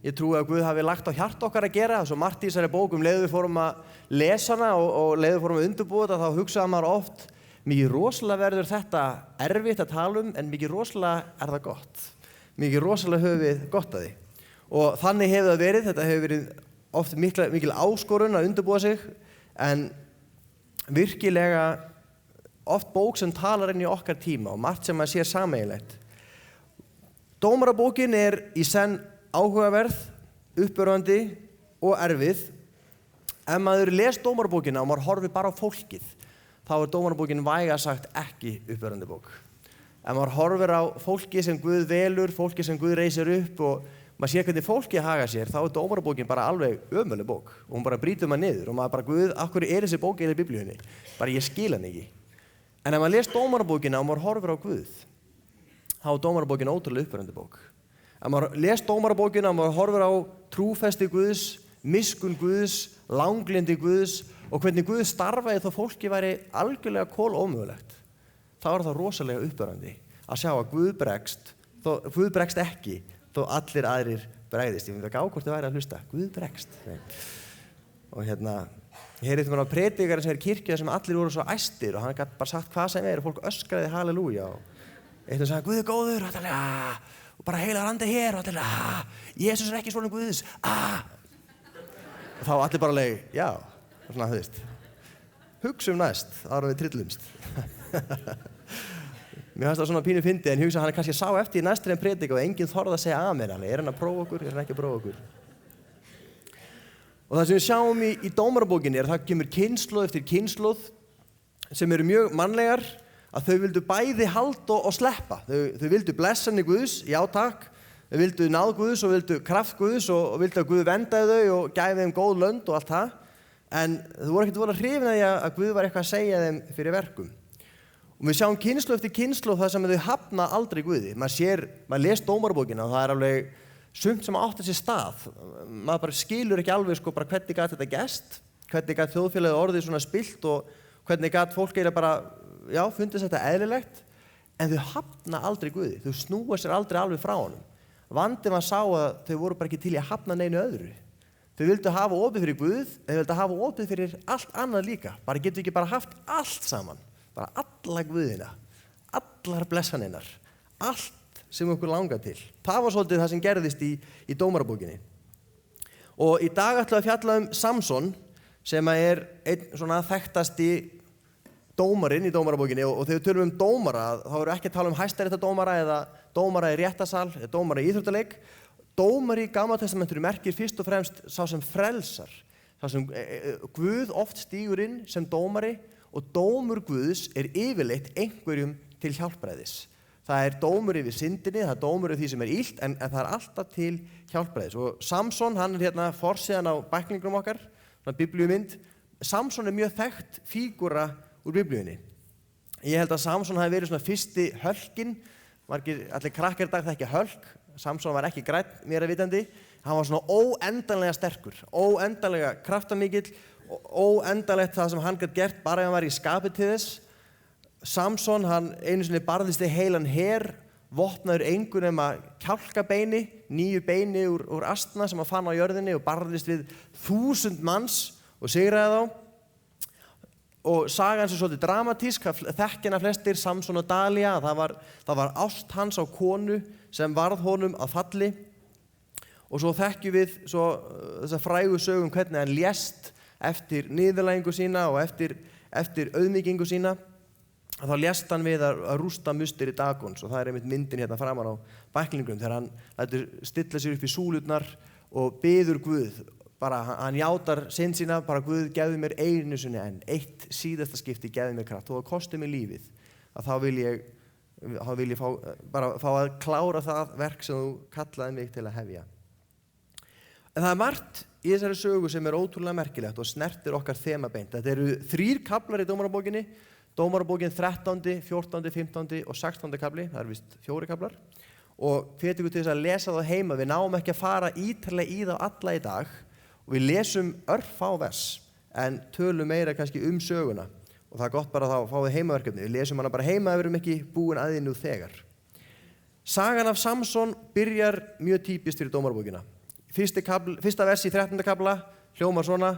ég trúi að Guð hafi lagt á hjarta okkar að gera. Svo margt í þessari bók leiðu við fórum að lesa hana og leiðu við fórum að undirbúa þetta, þá hugsaði maður oft mikið rosalega verður þetta erfitt að tala um en mikið rosalega er það gott. Mikið rosalega höfum við gott að því. Og þannig hefur það verið, þetta hefur verið oft mikil áskorun að undirbúa sig en virkilega oft bók sem talar inn í okkar tíma og margt sem maður sér sameiginlegt. Dómarabókin er í senn áhugaverð, uppörvandi og erfið. Ef maður les dómarabókina og maður horfir bara á fólkið, þá er dómarabókin vægast sagt ekki uppörvandi bók. Ef maður horfir á fólki sem Guð velur, fólki sem Guð reisir upp og maður sér hvernig fólki haga sér, þá er dómarabókin bara alveg ömurleg bók og hún bara brýtur maður niður og maður bara Guð, af hverju er þessi bók í Biblíunni? Bara ég skil hann ekki. En ef maður les dómarabókina og maður horfir á Guð, þá er dómarabókin ótrúlega uppörvandi bók. Ef maður les dómarabókina og maður horfir á trúfesti Guðs, miskunn Guðs, langlindi Guðs og hvernig Guð starfaði þó fólki væri algjörlega kolómögulegt, þá er það rosalega uppörvandi að sjá að Guð bregst ekki þó allir aðrir bregðist. Ég finn ekki á hvort þið væri að hlusta. Guð bregst. Og hér er þetta með predikari sem er í kirkju sem allir voru svo æstir og hann gat bara sagt hvað sem er og fólk öskraði halleluja og eitt sagði Guð er góður og bara heilagur andi hér og Jesús er ekki svona Guðs og þá allir bara já, svona þú veist hugsum næst ára við trillumst. Mér fannst það svona pínu fyndi en hugsa hann kannski sá eftir í næstri en predika og enginn þorði að segja amen. Er hann að prófa okkur? Er hann ekki að prófa okkur? Og það sem við sjáum í dómarabókinni er að það kemur kynslóð eftir kynslóð sem eru mjög mannlegar að þau vildu bæði halda og sleppa. Þau vildu blessanir Guðs, já takk, þau vildu náð Guðs og vildu kraft Guðs og vildu að Guð vendaði þau og gæfi þeim góð lönd og allt það. En þau voru ekkert voru hrifin af því að Guð var eitthvað að segja þeim fyrir verkum. Og við sjáum kynslóð eftir kynslóð þar sem þau hafna aldrei Guði. Maður les dómarabókina og það er alveg sumt sem átti sér stað. Maður bara skilur ekki alveg bara hvernig gat þetta gerst, hvernig gat þjóðfélagið orðið svona spilt og hvernig gat fólk eiginlega bara, já, fundist þetta eðlilegt, en þau hafna aldrei Guði. Þau snúa sér aldrei alveg frá honum. Vandinn var sá að þau voru bara ekki til í að hafna neinu öðru. Þau vildu hafa opið fyrir Guð, þau vildu hafa opið fyrir allt annað líka. Bara getur ekki bara haft allt saman. Bara alla Guðina, allar blessaninnar, allt sem okkur langar til. Það var svolítið það sem gerðist í dómarabókinni. Og í dag ætlum við að fjalla Samson sem er einn svona þekktasti dómarinn í dómarabókinni og þegar við tölum dómara þá erum við ekki að tala hæstaréttardómara eða dómara í réttarsal eða dómara í íþróttaleik. Dómari í Gamla testamentinu merkir fyrst og fremst sá sem frelsar. Sá sem Guð oft stígur inn sem dómari og dómur Guðs er yfirleitt einhverjum til hjálpræðis. Það dómur yfir syndinni, það dómur yfir því sem illt en það alltaf til hjálpræðis. Og Samson, hann hérna forsíðan á bæklingnum okkar, svona biblíumynd. Samson mjög þekkt fígúra úr biblíunni. Ég held að Samson hafi verið svona fyrsti hölkin, allir krakkar í dag þekkja hölk, Samson var ekki grænn, mér að vitandi, hann var svona óendanlega sterkur, óendanlega kraftamikill, óendanlegt það sem hann gat gert bara ef hann var í skapi til þess. Samson, hann einu sinni barðist í heilan her, vopnaður engu nema kjálkabeini, 9 beini úr astna sem hann fann á jörðinni og barðist við 1000 manns og sigraði þá. Og sagan sem svolítið dramatísk, þekkjana flestir, Samson og Dalía, það var ást hans á konu sem varð honum að falli. Og svo þekkjum við þessa frægu sögum hvernig hann lést eftir niðurlægingu sína og eftir auðmýkingu sína. Þá lést hann við að rústa musteri Dagons og það einmitt myndin hérna framan á bæklingum þegar hann lætur stilla sér upp í súlurnar og biður Guð. Bara hann játar synd sína, bara Guð gefðu mér einu sinni enn, eitt síðasta skipti gefðu mér kraft og það kosti mér lífið. Að þá vil ég fá að klára það verk sem þú kallaði mig til að hefja. En það margt í þessari sögu sem ótrúlega merkilegt og snertir okkar þemabeint. Þetta eru 3 kaflar í dómarabókinni, dómarabókin 13., 14., 15. og 16. kafli, það víst 4 kaflar. Og hvet ykkur til þess að lesa þá heima, við náum ekki að fara ítarlega í þá alla í dag. Og við lesum örfá vers en tölum meira kannski söguna og það gott bara þá fáið heimaverkefni. Við lesum hana bara heima ef við erum ekki búin að því nú þegar. Sagan af Samson byrjar mjög típist fyrir dómarabókina. Fyrsta vers í 13. kafla hljómar svona: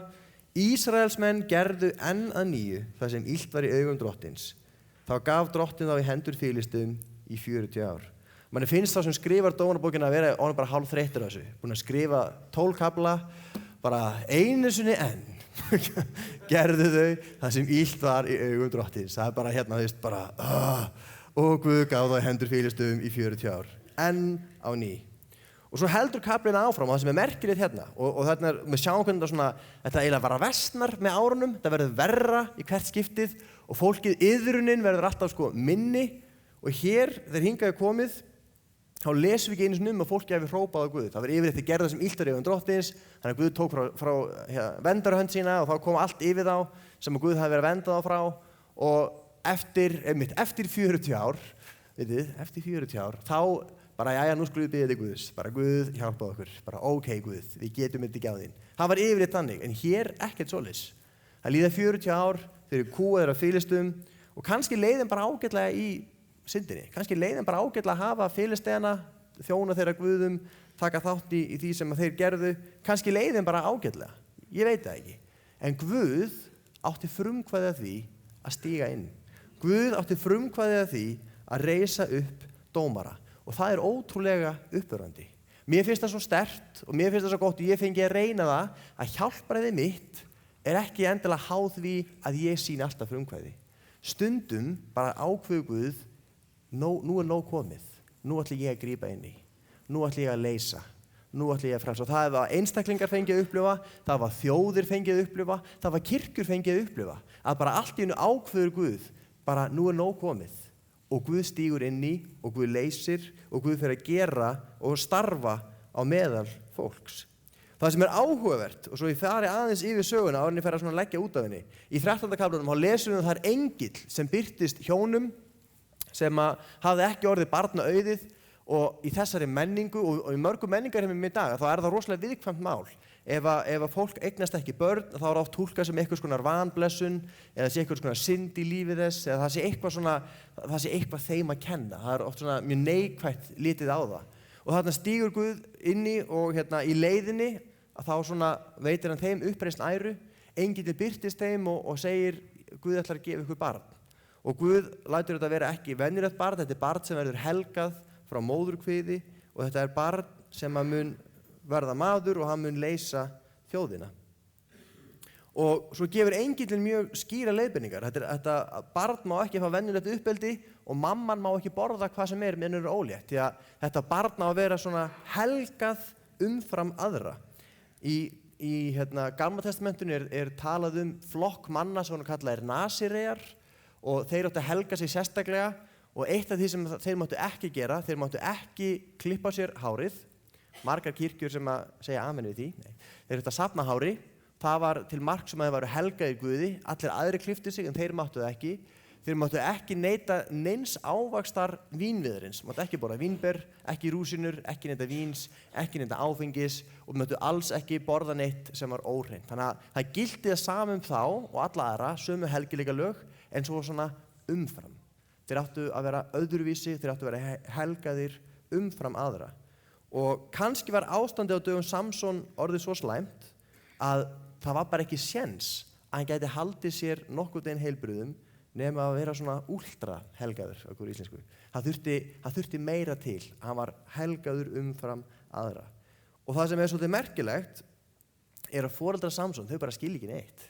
Ísraelsmenn gerðu enn að nýju það sem illt var í augum drottins. Þá gaf drottin þá í hendur Fílistum í 40 ár. Manni finnst þá sem skrifar dómarabókina að vera honum bara hálfþreyttur á þessu. Búin að skrifa 12 kafla bara einu sinni enn gerðu þau það sem illt var í augum drottins. Það bara hérna, þú veist, bara og Guð gaf þá í hendur Fílistum í 40 ár. Enn á ný. Og svo heldur kaflinn áfram og það sem merkilegt hérna og þarna við sjáum hvernig þetta eiginlega var að versnar með árunum, þetta verður verra í hvert skiptið og fólkið iðrunin verður alltaf minni og hér þegar hingað komið þá lesum við ekki einu sinni að fólki hafi hrópað á Guð. Það var yfirleitt að gera það sem illt var í augum drottins, þannig að Guð tók frá verndarhönd sína og þá kom allt yfir þá sem að Guð hafi verið að vernda þá frá og eftir 40 ár, eftir 40 ár, þá bara jæja, nú skulum við biðja þig Guðs, bara Guð hjálpaðu okkur, bara ok Guð, við getum þetta ekki á þín. Það var yfirleitt þannig, en hér ekkert svoleiðis. Það líða 40 ár, þeir eru kúaðir af Fílistum og kannski leið þeim bara ágætlega í syndinni. Kannski leið þeim bara ágætlega að hafa Fílistíana, þjóna þeirra guðum, taka þátt í því sem þeir gerðu. Kannski leið þeim bara ágætlega. Ég veit það ekki. En Guð átti frumkvæði að því að stíga inn. Guð átti frumkvæði að því að reisa upp dómara. Og það er ótrúlega uppörvandi. Mér finnst það svo sterkt og mér finnst það svo gott og ég fengi að reyna það að hjálpræði mitt er ekki endilega háð því að ég sýni alltaf frumkvæði. Stundum bara ákveður Guð nú er nóg komið, nú ætla ég að grípa inn í, nú ætla ég að leysa, nú ætla ég að frelsa. Og það var einstaklingar fengið að upplifa, það var þjóðir fengið að upplifa, það var kirkjur fengið að upplifa, að bara allt í einu ákveður Guð, bara nú er nóg komið og Guð stígur inn í og Guð leysir og Guð fer að gera og starfa á meðal fólks. Það sem er áhugavert, og svo ég fari aðeins yfir söguna áður en ég fer að leggja út af henni, í 13. kaflanum þá lesum við að það er engill sem birtist hjónum sem hafði ekki orðið barna auðið og í þessari menningu og í mörgum menningarheimum í dag þá er það rosalega viðkvæmt mál. Ef að fólk eignast ekki börn þá er oft túlkað sem einhvers konar vanblessun eða sé einhvers konar synd í lífi þess eða það sé eitthvað þeim að kenna. Það er oft mjög neikvætt litið á það. Og þarna stígur Guð inn í og í leiðinni að þá veitir hann þeim uppreisn æru, engillinn birtist þeim og segir Guð ætlar að gefa ykkur barn. Og Guð lætur þetta vera ekki venjulegt barn, þetta er barn sem verður helgað frá móðurkviði og þetta barn sem að mun verða maður og hann mun leysa þjóðina. Og svo gefur engillinn mjög skýra leiðbeiningar. Þetta barn má ekki fá venjulegt uppeldi og mamman má ekki borða hvað sem meðan er ólétt. Því að þetta barn á að vera svona helgað umfram aðra. Í Gamla testamentinu er talað flokk manna sem kallaðir nasirear og þeir áttu að helga sig sérstaklega og eitt af því sem þeir máttu ekki gera, þeir máttu ekki klippa sér hárið. Margar kirkjur sem að segja amen við því. Nei. Þeir áttu að safna hári. Það var til marks að þeir varu helgaðir Guði. Allir aðrir klipptu sig en þeir máttu það ekki. Þeir máttu ekki neyta neins ávaxtar vínviðarins. Máttu ekki borða vínber, ekki rúsinur, ekki neyta víns, ekki neyta áfengis og máttu alls ekki borða neitt sem var óhreint. Þannig að það gilti það sama þá og alla aðra, sömu helgilega lög, en svo svona umfram. Þeir áttu að vera öðruvísi, þeir áttu að vera helgaðir umfram aðra. Og kannski var ástandið á dögum Samson orðið svo slæmt að það var bara ekki séns að hann gæti haldið sér nokkurn veginn heilbrigðum nema að vera svona últra helgaður okkur íslensku. Það þurfti meira til. Hann var helgaður umfram aðra. Og það sem er svolítið merkilegt er að foreldrar Samson, þau bara skilja ekki neitt.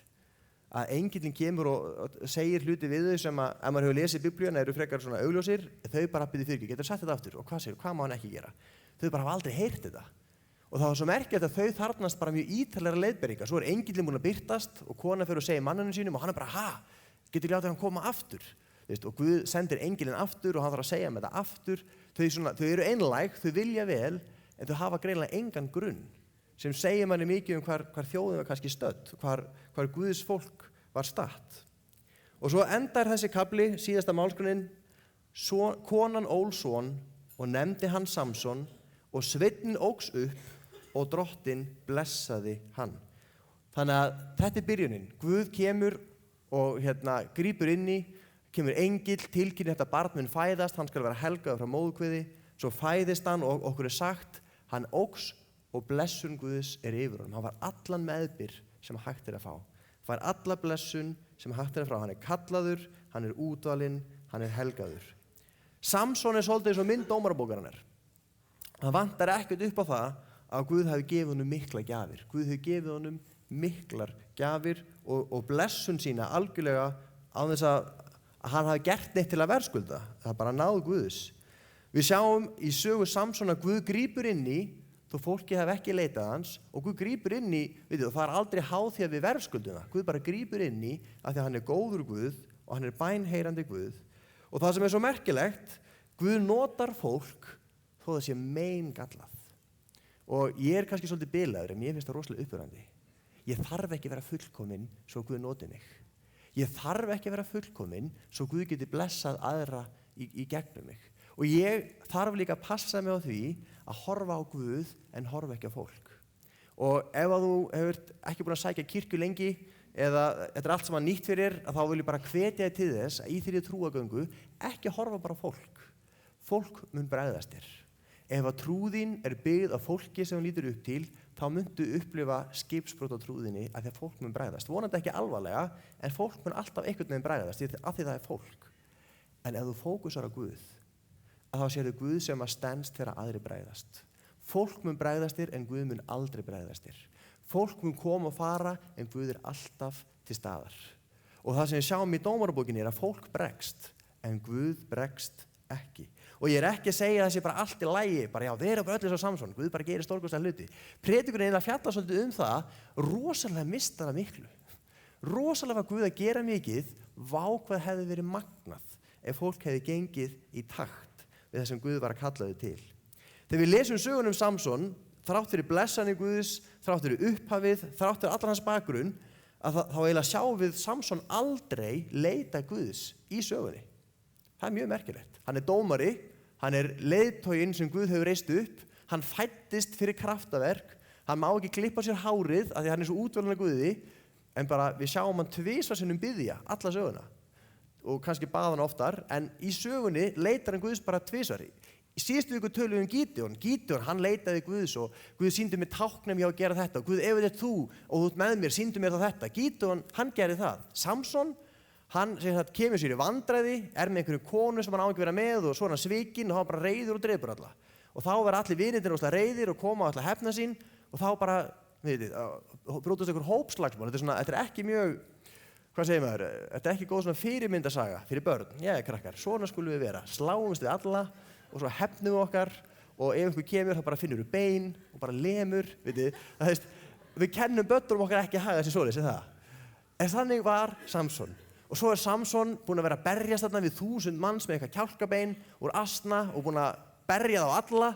Að engillinn kemur og segir hluti við þau sem að ef maður hefur lesið Biblíuna eru frekar svona augljósir, þau bara byrja fyrir ekki. Getur sagt þetta aftur? Og hvað má hann ekki gera? Þau bara hafa aldrei heyrt þetta. Og það var svo merkilegt að þau þarfnast bara mjög ítarlegra leiðbeiningar. Svo engillinn búinn að birtast og kona fer og segir mannanum sínum og hann bara, getur látið hann koma aftur? Og Guð sendir engillinn aftur og hann þarf að segja með þetta aftur. Þau eru einlæg, þau vilja vel, en þau hafa greinilega engan grunn sem segir manni mikið hvar þjóðin var kannski stödd, hvar Guðs fólk var statt. Og svo endar þessi kafli, síðasta málsgreinin, konan ól son og nefndi hann Samson og sveinninn óx upp og drottinn blessaði hann. Þannig að þetta er byrjunin. Guð kemur og grípur inn í, kemur engill, tilkynnir þetta barn mun fæðast, hann skal vera helgaður frá móðurkviði, svo fæðist hann og okkur er sagt, hann óx og blessun Guðs er yfir honum. Hann var allan meðbyr sem hægt er að fá. Hann var alla blessun sem hægt er að fá. Hann er kallaður, hann er útvalinn, hann er helgaður. Samson er svolítið eins og mynd dómarabókarinnar. Það vantar ekkert upp á það að Guð hafi gefið honum mikla gjafir. Guð hefur gefið honum miklar gjafir og blessun sína algjörlega á þess að hann hafi gert neitt til að verðskulda. Það bara náð Guðs. Við sjáum í sögu Samson að Guð grípur inn í þó fólki hafi ekki leitað hans og Guð grípur inn í, og það er aldrei háð því að við verðskuldum það. Guð bara grípur inn í af því að hann er góður Guð og hann er bænheyrandi Guð. Og það sem er svo merkilegt, Guð notar fólk þó það sé meingallað. Og ég er kannski svolítið bilaður en mér finnst það rosalega uppörvandi. Ég þarf ekki vera fullkominn svo Guð noti mig. Ég þarf ekki vera fullkominn svo Guð geti blessað aðra í gegnum mig. Og ég þarf líka að passa mig á því að horfa á Guð en horfa ekki á fólk. Og ef að þú hefur ekki búin að sækja kirkju lengi eða þetta er allt saman nýtt fyrir þér, þá vil ég bara hvetja þig til þess að í þeirri trúargöngu ekki horfa bara á fólk. Fólk mun bregðast þér. Ef að trúðin er byggð af fólki sem hún lítur upp til, þá muntu upplifa skipsbrot á trúðinni að því að fólk mun bregðast. Vonandi ekki alvarlega, en fólk mun alltaf einhvern veginn bregðast af því það er fólk. En ef þú fókusar á Guð, að þá sérðu Guð sem að stenst þegar aðri bregðast. Fólk mun bregðast þér en Guð mun aldrei bregðast þér. Fólk mun koma og fara en Guð er alltaf til staðar. Og það sem við sjáum í dómarabókinni er að fólk bregst en Guð bregst ekki. Og ég er ekki að segja að það sé bara allt í lagi, bara já, vera bara öllu svo Samson, Guð bara gerir stórkostlega hluti. Predikurinn eiginlega fjallar svolítið um það, rosalega mistar það miklu. Rosalega var Guð að gera mikið, vá hvað hefði verið magnað ef fólk hefði gengið í takt við það sem Guð var að kalla þau til. Þegar við lesum sögun Samson, þrátt fyrir blessanir Guðs, þrátt fyrir upphafið, þrátt fyrir allan hans bakgrunn, að þá eiginlega sjáum við Samson aldrei leita Guðs í sögunni. Það er mjög merkilegt. Hann er dómari, hann er leiðtoginn sem Guð hefur reist upp, hann fæddist fyrir kraftaverk, hann má ekki klippa sér hárið af því hann er svo útvalinn af Guði, en bara við sjáum hann tvisvar sinnum biðja alla söguna. Og kannski bað hann oftar, en í sögunni leitar hann Guðs bara tvisvar. Í síðustu viku tölum við Gídeon, hann leitaði Guðs og Guð sýndi mér táknum hjá að gera þetta. Guð, ef þetta er þú og þú ert með mér, sýndu mér þá þetta. Gídeon, hann gerði það. Samson, Hann kemur sér í vandræði, með einhverju konu sem hann á ekki vera með og svo hann svikinn og hann bara reiður og dreipur alla. Og þá verða allir vinirnir óslega reiðir og koma og ætla að hefna sín og þá bara, brjótast einhver hópslagsmál. Þetta ekki mjög, hvað segir maður, þetta ekki góð svona fyrirmyndasaga fyrir börn. Krakkar, svona skulum við vera, sláumst við alla og svo hefnum við okkar og ef einhver kemur þá bara finnur við bein og bara lemur, við kennum börnum okkar ekki að haga þessi svoleiðis, það. En þannig var Samson. Og svo Samson búinn að vera að berjast þarna við 1000 manns með eitthvað kjálkabein úr asna og búinn að berja þá alla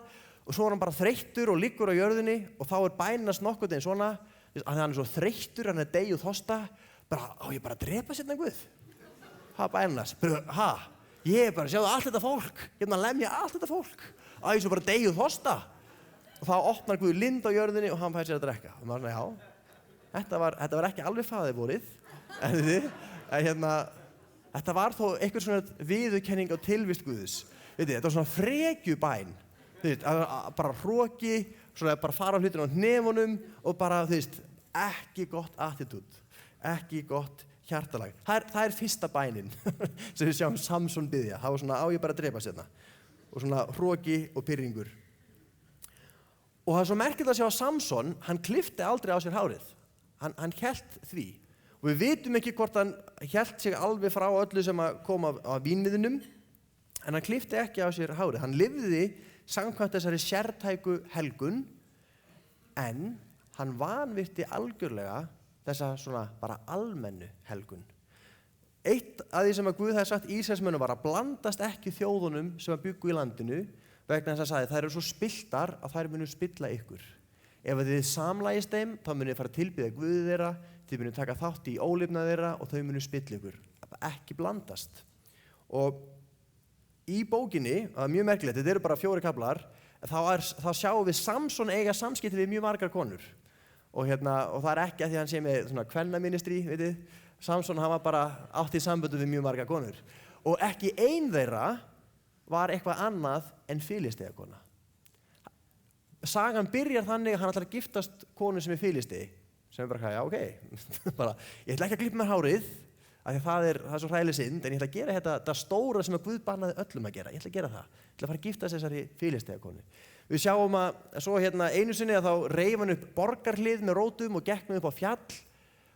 og svo hann bara þreyttur og liggur á jörðinni og þá bænast nokkuð einn svona hann svo þreyttur, hann deyjuð þosta á ég bara að drepa sérna Guð? Bænast, ég bara sjáðu allt þetta fólk, ég að lemja allt þetta fólk ég svo bara deyjuð þosta og þá opnar Guð lind á jörðinni og hann fær sér að drekka og maður svona, já, þetta var ekki alveg faðirvorið en þetta var þó einhver svona viðurkenning á tilvist Guðs. Þetta var svona frekjubæn, bara hroki, svona bara fara á hlutina á hnefunum og bara, ekki gott attitút, ekki gott hjartalag. Það fyrsta bænin sem við sjáum Samson biðja. Það var svona á ég bara að drepa sérna og svona hroki og pirringur. Og það er svo merkilegt að sjá að Samson, hann klippti aldrei á sér hárið. Hann hélt því. Og við vitum ekki hvort hann hélt sig alveg frá öllu sem kom af vínmiðinum, en hann klippti ekki á sér hárið. Hann lifði samkvæmt þessari sértæku helgun, en hann vanvirti algjörlega þessa svona bara almennu helgun. Eitt af því sem Guð hefði sagt Ísraelsmönnum var að blandast ekki þjóðunum sem bjuggu í landinu, vegna þess að sagði þær eru svo spilltar að þær munu spilla ykkur. Ef þið samlagist þeim, þá munu þið fara að tilbiðja Guði þeirra, þið munu taka þátt í ólifnað þeirra og þau munu spilla ykkur. Ekki blandast. Og í bókinni, það mjög merkilegt, þetta eru bara 4 kaflar, þá sjáum við Samson eiga samskipti við mjög margar konur. Og það ekki að því hann sé með svona kvennaministri, veitir. Samson hann var bara átt í samböndu við mjög margar konur. Og ekki ein þeirra var eitthvað annað en Filisteakona. Sagan byrjar þannig að hann ætlar að giftast konu sem Filistei, sem bara, já, ok, bara, ég ætla ekki að klippa mér hárið, af því að það er svo hræðileg synd, en ég ætla að gera þetta stóra sem Guð bannaði öllum að gera, ég ætla að gera það, ég ætla að fara að giftast þessari Filisteakonu. Við sjáum að svo einu sinni að þá reif hann upp borgarhlið með rótum og gekk með upp á fjall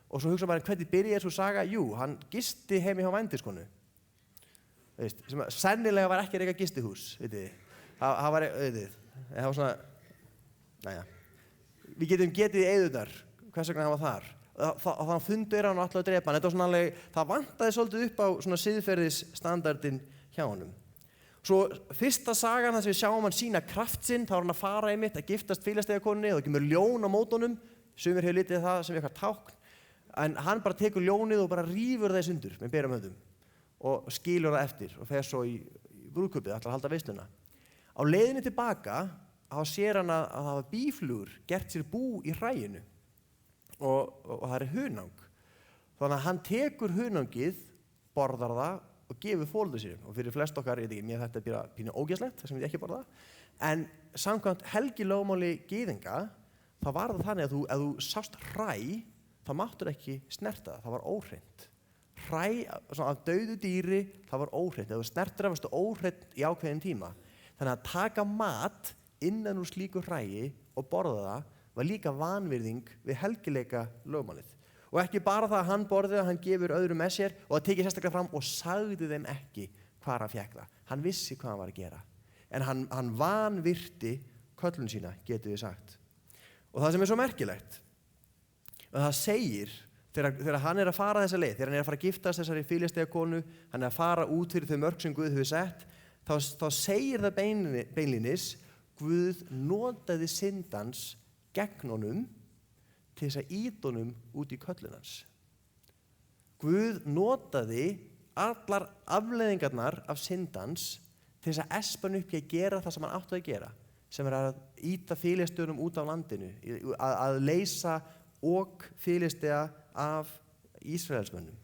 og svo hugsa maður hvernig byrjaði þessu saga, jú, hann gisti heimi hjá vændiskonu, sem sennilega var ekki að reka gistihús, það var svona, næja, við getum getið í eyðurnar, hvers vegna hann var þar. Og þannig fundur hann og ætlaði að drepa hann. Þetta var svona alveg, það vantaði svolítið upp á svona siðferðisstandardinn hjá honum. Svo fyrsta sagan þar sem við sjáum hann sína kraft sinn, þá var hann að fara einmitt að giftast Filisteakonu og það kemur ljón á mót honum, sumir hefur litið það sem eitthvað tákn, en hann bara tekur ljónið og bara rífur það í sundur með berum höndum og skilur það eftir og fer svo í brúðkaupið, ætlar að halda veisluna. Á leiðinni tilbaka þá sér hann að það var býflugur gert sér bú í hræinu og það er hunang. Þannig að hann tekur hunangið, borðar það og gefur foreldrum sínum. Og fyrir flest okkar, mér þetta er pínu ógeðslegt, það sem ég ekki borða. En samkvæmt helgilögmáli gyðinga, þá var það þannig að ef þú sást hræ, þá máttur ekki snerta það, það var óhreint. Hræ af dauðu dýri, það var óhreint. Ef þú snertir það, varstu óhreint í ákveðin tíma. Þannig að taka mat innan úr slíku hræi og borða það var líka vanvirðing við helgileika lögmálið. Og ekki bara það að hann borðið, hann gefur öðrum með sér og það tekið sérstaklega fram og sagði þeim ekki hvað hann fékk það. Hann vissi hvað hann var að gera. En hann vanvirti köllun sína, getur við sagt. Og það sem er svo merkilegt, og það segir, þegar hann er að fara þessa leið, þegar hann er að fara að giftast þessari Filisteakonu, hann er að fara út fyrir þau mörk sem Guð hefur sett, þá segir það beinlínis, Guð notaði syndans gegn honum til þess að ýta honum út í köllun hans. Guð notaði allar afleiðingarnar af syndans til þess að espa hann upp í að gera það sem hann átti að gera, sem er að ýta Filistíunum út af landinu, að leysa ok Filistea af Ísraelsmönnum.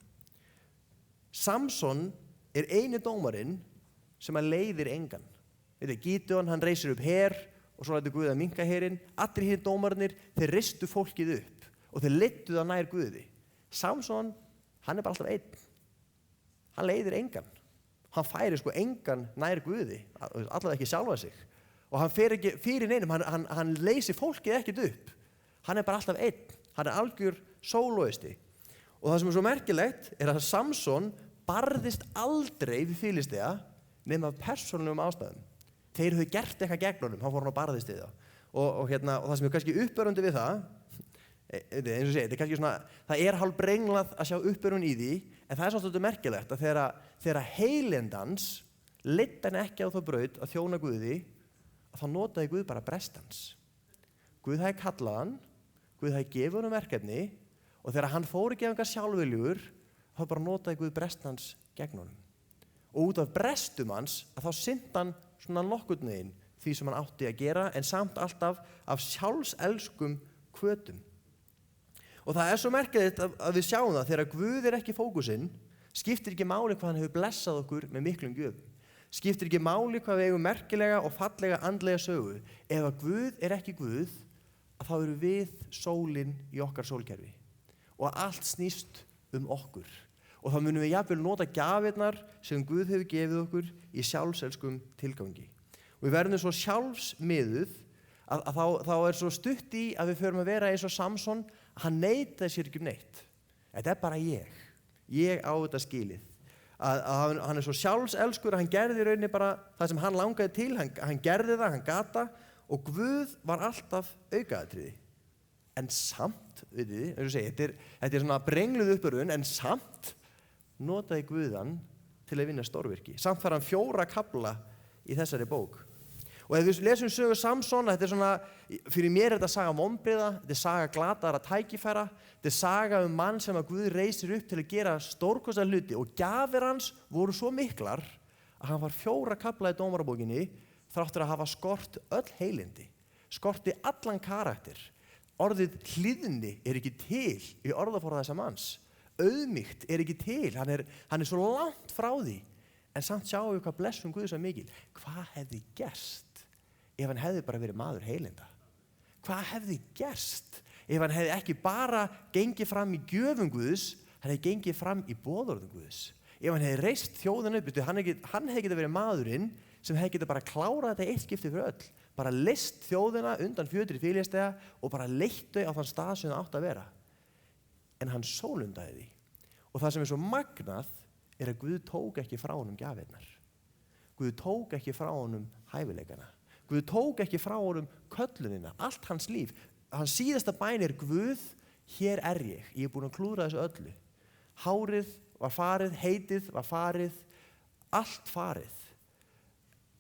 Samson er eini dómarinn sem að leiðir engan. Gídeon, hann reisir upp her og svo lætur Guð að minnka herinn. Allir hinir dómarnir, þeir ristu fólkið upp og þeir leiddu það nær Guði. Samson, hann er bara alltaf einn. hann leiðir engan. Hann færi sko engan nær Guði, allavega ekki sjálfa sig. Og hann fer ekki fyrir neinum, hann leysir fólkið ekkert upp. Hann bara alltaf einn, hann algjör sólóisti. Og það sem svo merkilegt að Samson barðist aldrei við Filisteja nema af persónulegum ástæðum. Þeir höfðu gert eitthvað gegn honum, hann fór hann að barðist við það. Og það sem kannski uppörvandi við það, eins og segir, kannski svona, það hálf brenglað að sjá uppörvun í því, en það svolítið merkilegt að þegar heilindans leiddi hann ekki á þá braut að þjóna Guði, að þá notaði Guð bara brestans. Guð hafði kallað hann, Guð hafði gefið honum verkefni, og þegar hann fór ekki af einhver sjálfviljugur, þá bara notaði Guð brestans gegn honum. Og út af brestum hans, að þá sinnti hann svona nokkurn veginn því sem hann átti að gera, en samt alltaf af sjálfselskum hvötum. Og það svo merkilegt að við sjáum það, þegar Guð ekki fókusinn, skiptir ekki máli hvað hann hefur blessað okkur með miklum gjöfum. Skiptir ekki máli hvað við eigum merkilega og fallega andlega sögu. Ef að Guð ekki Guð, að þá eru við sólin í okkar sólkerfi. Og allt snýst okkur. Og þá munum við jafnvel nota gjafirnar sem Guð hefur gefið okkur í sjálfselskum tilgangi. Og við verðum svo sjálfsmiðuð að þá svo stutt í að við förum að vera eins og Samson, að hann neitaði sér ekki neitt. Þetta bara ég. Ég á þetta skilið. Að hann svo sjálfselskur að hann gerði í rauninni bara það sem hann langaði til, hann gerði það, hann gat það, og Guð var alltaf aukaatriði. En samt, veit þið, eins og segi, þetta svona brengluð uppörvun, en samt notaði Guð hann til að vinna stórvirki. Samt fær hann 4 kafla í þessari bók. Og ef við lesum sögu Samson, þetta svona, fyrir mér þetta saga vonbrigða, þetta saga glataðra tækifæra, þetta saga mann sem að Guð reisir upp til að gera stórkostlega hluti, og gjafir hans voru svo miklar að hann var 4 kafla í dómarabókinni þráttur að hafa skort öll heilindi, skorti allan karakter. Orðið hlýðni ekki til í orðaforða þessa manns. Auðmýkt ekki til, hann er svo langt frá því, en samt sjáum við hvað blessun Guðs var mikil. Hvað hefði gerst ef hann hefði bara verið maður heilinda? Hvað hefði gerst ef hann hefði ekki bara gengið fram í gjöfum Guðs, hann hefði gengið fram í boðorðum Guðs? Ef hann hefði reist þjóðina upp, hann hefði getað verið maðurinn sem hefði getað bara klárað þetta eitt skipti fyrir öll, bara leyst þjóðina undan fjötri Filisteja og bara leitt þau á þann stað sem það átti að vera. En hann sólundaði því. Og það sem svo magnað að Guð tók ekki frá honum gjafirnar. Guð tók ekki frá honum hæfileikana. Guð tók ekki frá honum köllunina, allt hans líf. Hans síðasta bæn Guð, hér ég er búinn að klúðra þessu öllu. Hárið var farið, heitið var farið, allt farið.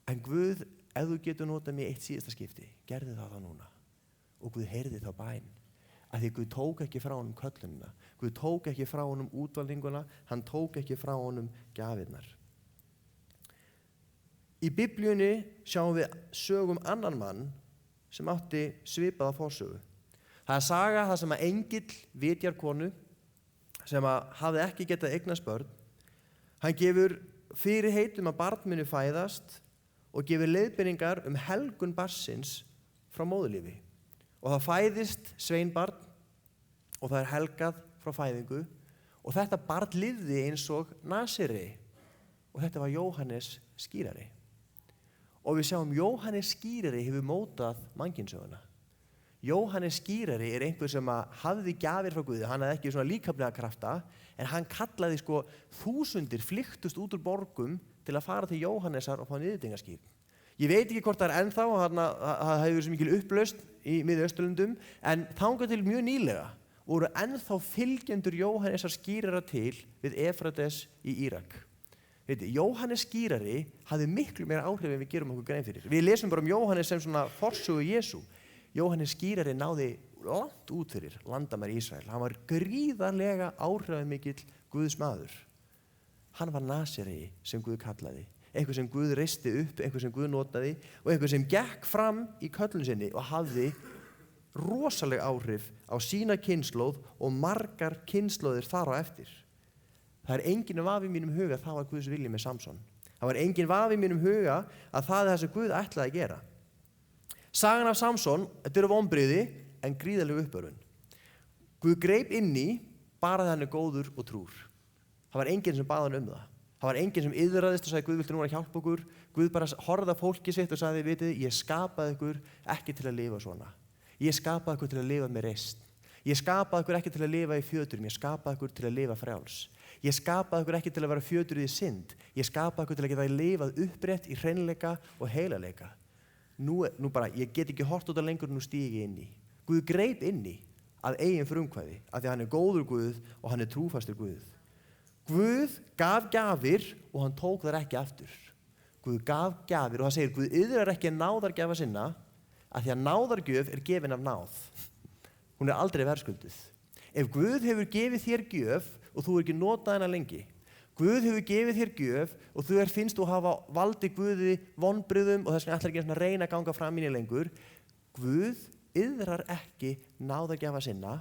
En Guð, ef þú getur notað mig eitt síðasta skipti, gerði það núna. Og Guð heyrði þá bæn. Af því Guð tók ekki frá honum köllunina. Guð tók ekki frá honum útvalninguna, hann tók ekki frá honum gjafirnar. Í Biblíunni sjáum við sögum annan mann sem átti svipaða forsögu. Það saga það sem að engill vitjar konu sem að hafði ekki getað eignast börn. Hann gefur fyrirheitum að barn muni fæðast og gefur leiðbeiningar helgun barnsins frá móðurlífi. Og það fæðist sveinbarn og það helgað frá fæðingu, og þetta barn lifði eins og Nasiri, og þetta var Jóhannes skírari. Og við sjáum Jóhannes skírari hefur mótað mannkynsöguna. Jóhannes skírari einhver sem hafði gjafir frá Guði, hann hafði ekki svona líkamlega krafta, en hann kallaði þúsundir flyktust út úr borgum til að fara til Jóhannesar og fá niðurdingaskírn. Ég veit ekki hvort það ennþá, það hefur svo mikil upplausn í Miðausturlöndum, en þangað til mjög nýlega voru ennþá fylgjendur Jóhannesar skírara til við Efrates í Írak. Jóhannes skírari hafði miklu meira áhrif en við gerum okkur grein fyrir. Við lesum bara Jóhannes sem svona forsögu Jesú. Jóhannes skírari náði langt út fyrir landamæri Ísrael. Hann var gríðarlega áhrifamikill Guðs maður. Hann var Nasiri sem Guð kallaði. Eitthvað sem Guð reisti upp, eitthvað sem Guð notaði og eitthvað sem gekk fram í köllun sinni og hafði rosaleg áhrif á sína kynslóð og margar kynslóðir þar á eftir. Það engin vafi í mínum huga að það var Guðs vilji með Samson. Það var engin vafi í mínum huga að það það sem Guð ætlaði að gera. Sagan af Samson, þetta vonbrigði en gríðarleg uppörvun. Guð greip inn í bara þegar hann góður og trúr. Það var enginn sem bað hann það. Það var enginn sem iðraðist og sagði Guð viltu nú að hjálpa okkur. Guð bara horfði á fólkið sitt og sagði vitið, ég skapaði ykkur ekki til að lifa svona. Ég skapaði ykkur til að lifa með reisn. Ég skapaði ykkur ekki til að lifa í fjöturum, ég skapaði ykkur til að lifa frjáls. Ég skapaði ykkur ekki til að vera fjötur í synd. Ég skapaði ykkur til að geta lifað upprétt í hreinleika og heilagleika. Nú bara, ég get ekki hort út af lengur, nú stíg ég inn í. Guð greip inn í að eigin frumkvæði, af því að hann góður Guð og hann trúfastur Guð. Guð gaf gjafir og hann tók þær ekki aftur. Guð gaf gjafir og hann segir Guð iðrar ekki náðargjafa sinna af því að náðargjöf gefin af náð. Hún aldrei verðskulduð. Ef Guð hefur gefið þér gjöf og þú ekki notað hana lengi, Guð hefur gefið þér gjöf og þú finnst þú hafa valdi Guði vonbrigðum og þess vegna ætlar ekki að reyna að ganga fram í lengur, Guð iðrar ekki náðargjafa sinna,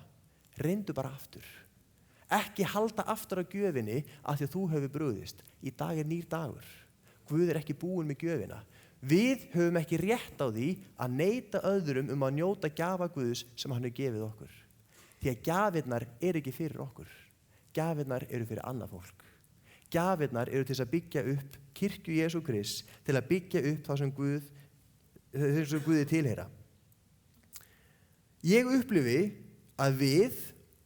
reyndu bara aftur. Ekki halda aftur á gjöfinni af því að þú hefur brugðist. Í dag nýr dagur. Guð ekki búinn með gjöfina. Við höfum ekki rétt á því að neita öðrum að njóta gjafa Guðs sem hann hefur gefið okkur. Því að gjafirnar ekki fyrir okkur. Gjafirnar fyrir annað fólk. Gjafirnar til þess að byggja upp kirkju Jesú Krists, til að byggja upp það sem Guði tilheyra. Ég upplifi að við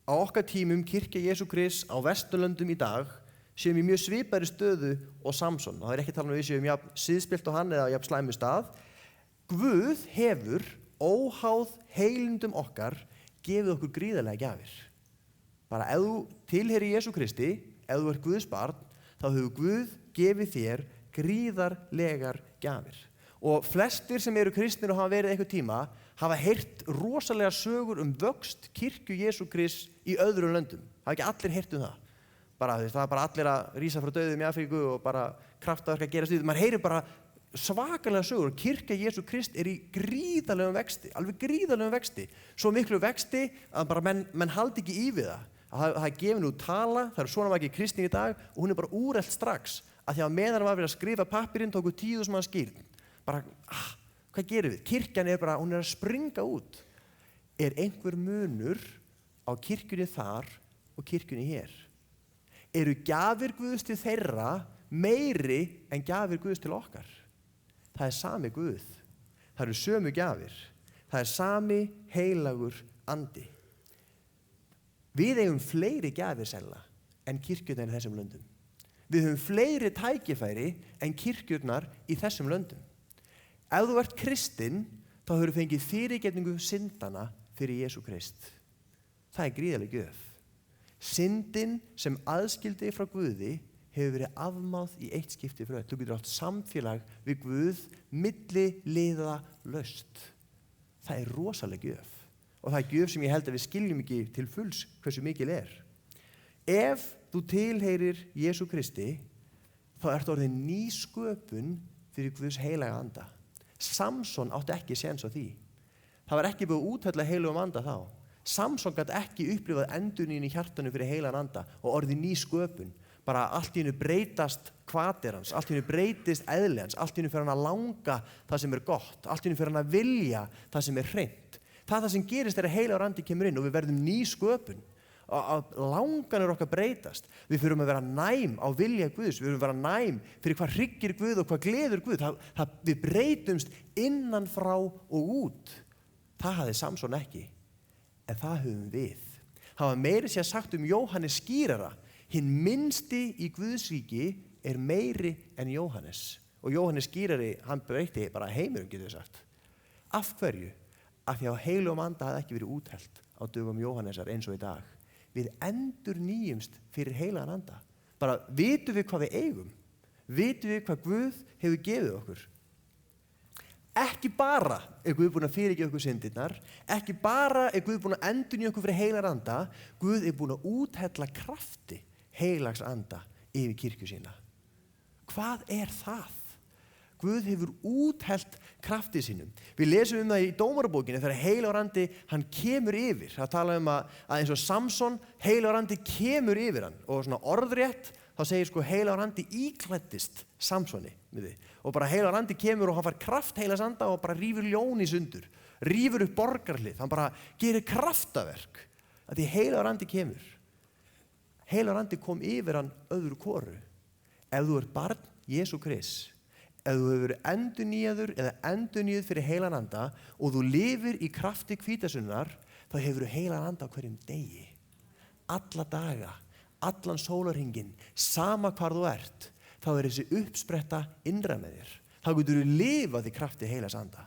á okkar tímum kirkja Jesú Krists á Vesturlöndum í dag séum í mjög svipari stöðu og Samson. Það ekki tala við séum jafn siðspillt og hann eða jafn slæmu stað. Guð hefur óháð heilindum okkar gefið okkur gríðarlega gjafir. Bara ef þú tilheyrir Jesú Kristi, ef þú Guðs barn, þá hefur Guð gefið þér gríðarlegar gjafir. Og flestir sem kristnir og hafa verið einhver tíma hafa heyrt rosalega sögur vöxt kirkju Jesú Krists í öðrum löndum. Hafa ekki allir heyrt það. Það bara allir að rísa frá dauðum í Afríku og bara kraftaverk að gerast við. Maður heyrir bara svakalega sögur. Kirkja Jesú Krist í gríðarlegum vexti, alveg gríðarlegum vexti. Svo miklu vexti að bara menn haldi ekki í við það. Það gefin út tala, það svona margir kristnir í dag og hún bara úrelt strax. Að því að meðan var verið að skrifa pappirinn tóku 10.000 manns skírn. Bara, hvað gerum við? Kirkjan bara, hún að springa út. Einhver munur á kirkjunni þar og kirkjunni hér? Eru gjafir Guðs til þeirra meiri en gjafir Guðs til okkar? Það sami Guð. Það eru sömu gjafir. Það sami heilagur andi. Við eigum fleiri gjafir sennilega en kirkjurnar í þessum löndum. Við höfum fleiri tækifæri en kirkjurnar í þessum löndum. Ef þú kristinn, þá hefur þú fengið fyrirgefningu syndana fyrir Jesú Krist. Það gríðarleg gjöf. Syndin sem aðskildi frá Guði hefur verið afmáð í eitt skipti fyrir öll. Þú getur átt samfélag við Guð milliliðalaust. Það rosaleg gjöf. Og það gjöf sem ég held að við skiljum ekki til fulls hversu mikil Ef þú tilheyrir Jesú Kristi, þá orðin ný sköpun fyrir Guðs heilaga anda. Samson átti ekki séns á því. Það var ekki búið að úthella heilugum anda þá. Samson gat ekki upplifað endurnýjun í hjartanu fyrir heilagan anda og orðið ný sköpun. Bara allt í einu breytast hvatir hans, allt í einu breytist eðli hans, allt í einu fer hann að langa það sem gott, allt í einu fer hann að vilja það sem hreint. Það sem gerist að heilagur andi kemur inn og við verðum ný sköpun. Langanir okkar breytast. Við þurfum að vera næm á vilja Guðs, við þurfum að vera næm fyrir hvað hryggir Guð og hvað gleður Guð. Við breytumst innan frá og út. Það hafði Samson ekki, en það höfum við. Það var meiri sér sagt Jóhannes skýrara. Hinn minnsti í Guðsríki meiri en Jóhannes. Og Jóhannes skýrari, hann breyti bara heimurum, getur við sagt. Af hverju? Af því að heilugum anda hafði ekki verið úthellt á dögum Jóhannesar eins og í dag. Við endurnýjumst fyrir heilagan anda. Bara vitum við hvað við eigum. Vitum við hvað Guð hefur gefið okkur. Ekki bara Guð búinn að fyrirgefa okkur syndirnar, ekki bara Guð búinn að endurnýja okkur fyrir heilagan anda, Guð búinn að úthella krafti heilags anda yfir kirkju sína. Hvað það? Guð hefur úthellt krafti sínum. Við lesum það í Dómarabókinni þegar heilagur andi, hann kemur yfir. Það tala að eins og Samson, heilagur andi kemur yfir hann. Og svona orðrétt, þá segir heilagur andi íklæddist Samsoni. Og bara heilagur andi kemur og hann fær kraft heilags anda og bara rífur ljón í sundur. Rífur upp borgarhlið. Hann bara gerir kraftaverk. Því heilagur andi kemur. Heilagur andi kom yfir hann öðru hvoru. ef þú ert barn Jesú Krists, ef þú hefur verið endurnýjaður eða endurnýjuð fyrir heilan anda og þú lifir í krafti hvítasunnar, þá hefur þú heilan anda á hverjum degi. Alla daga, allan sólarhringinn, sama hvar þú ert, þá þessi uppspretta innra með þér. Þá getur þú lifað í krafti heilags anda.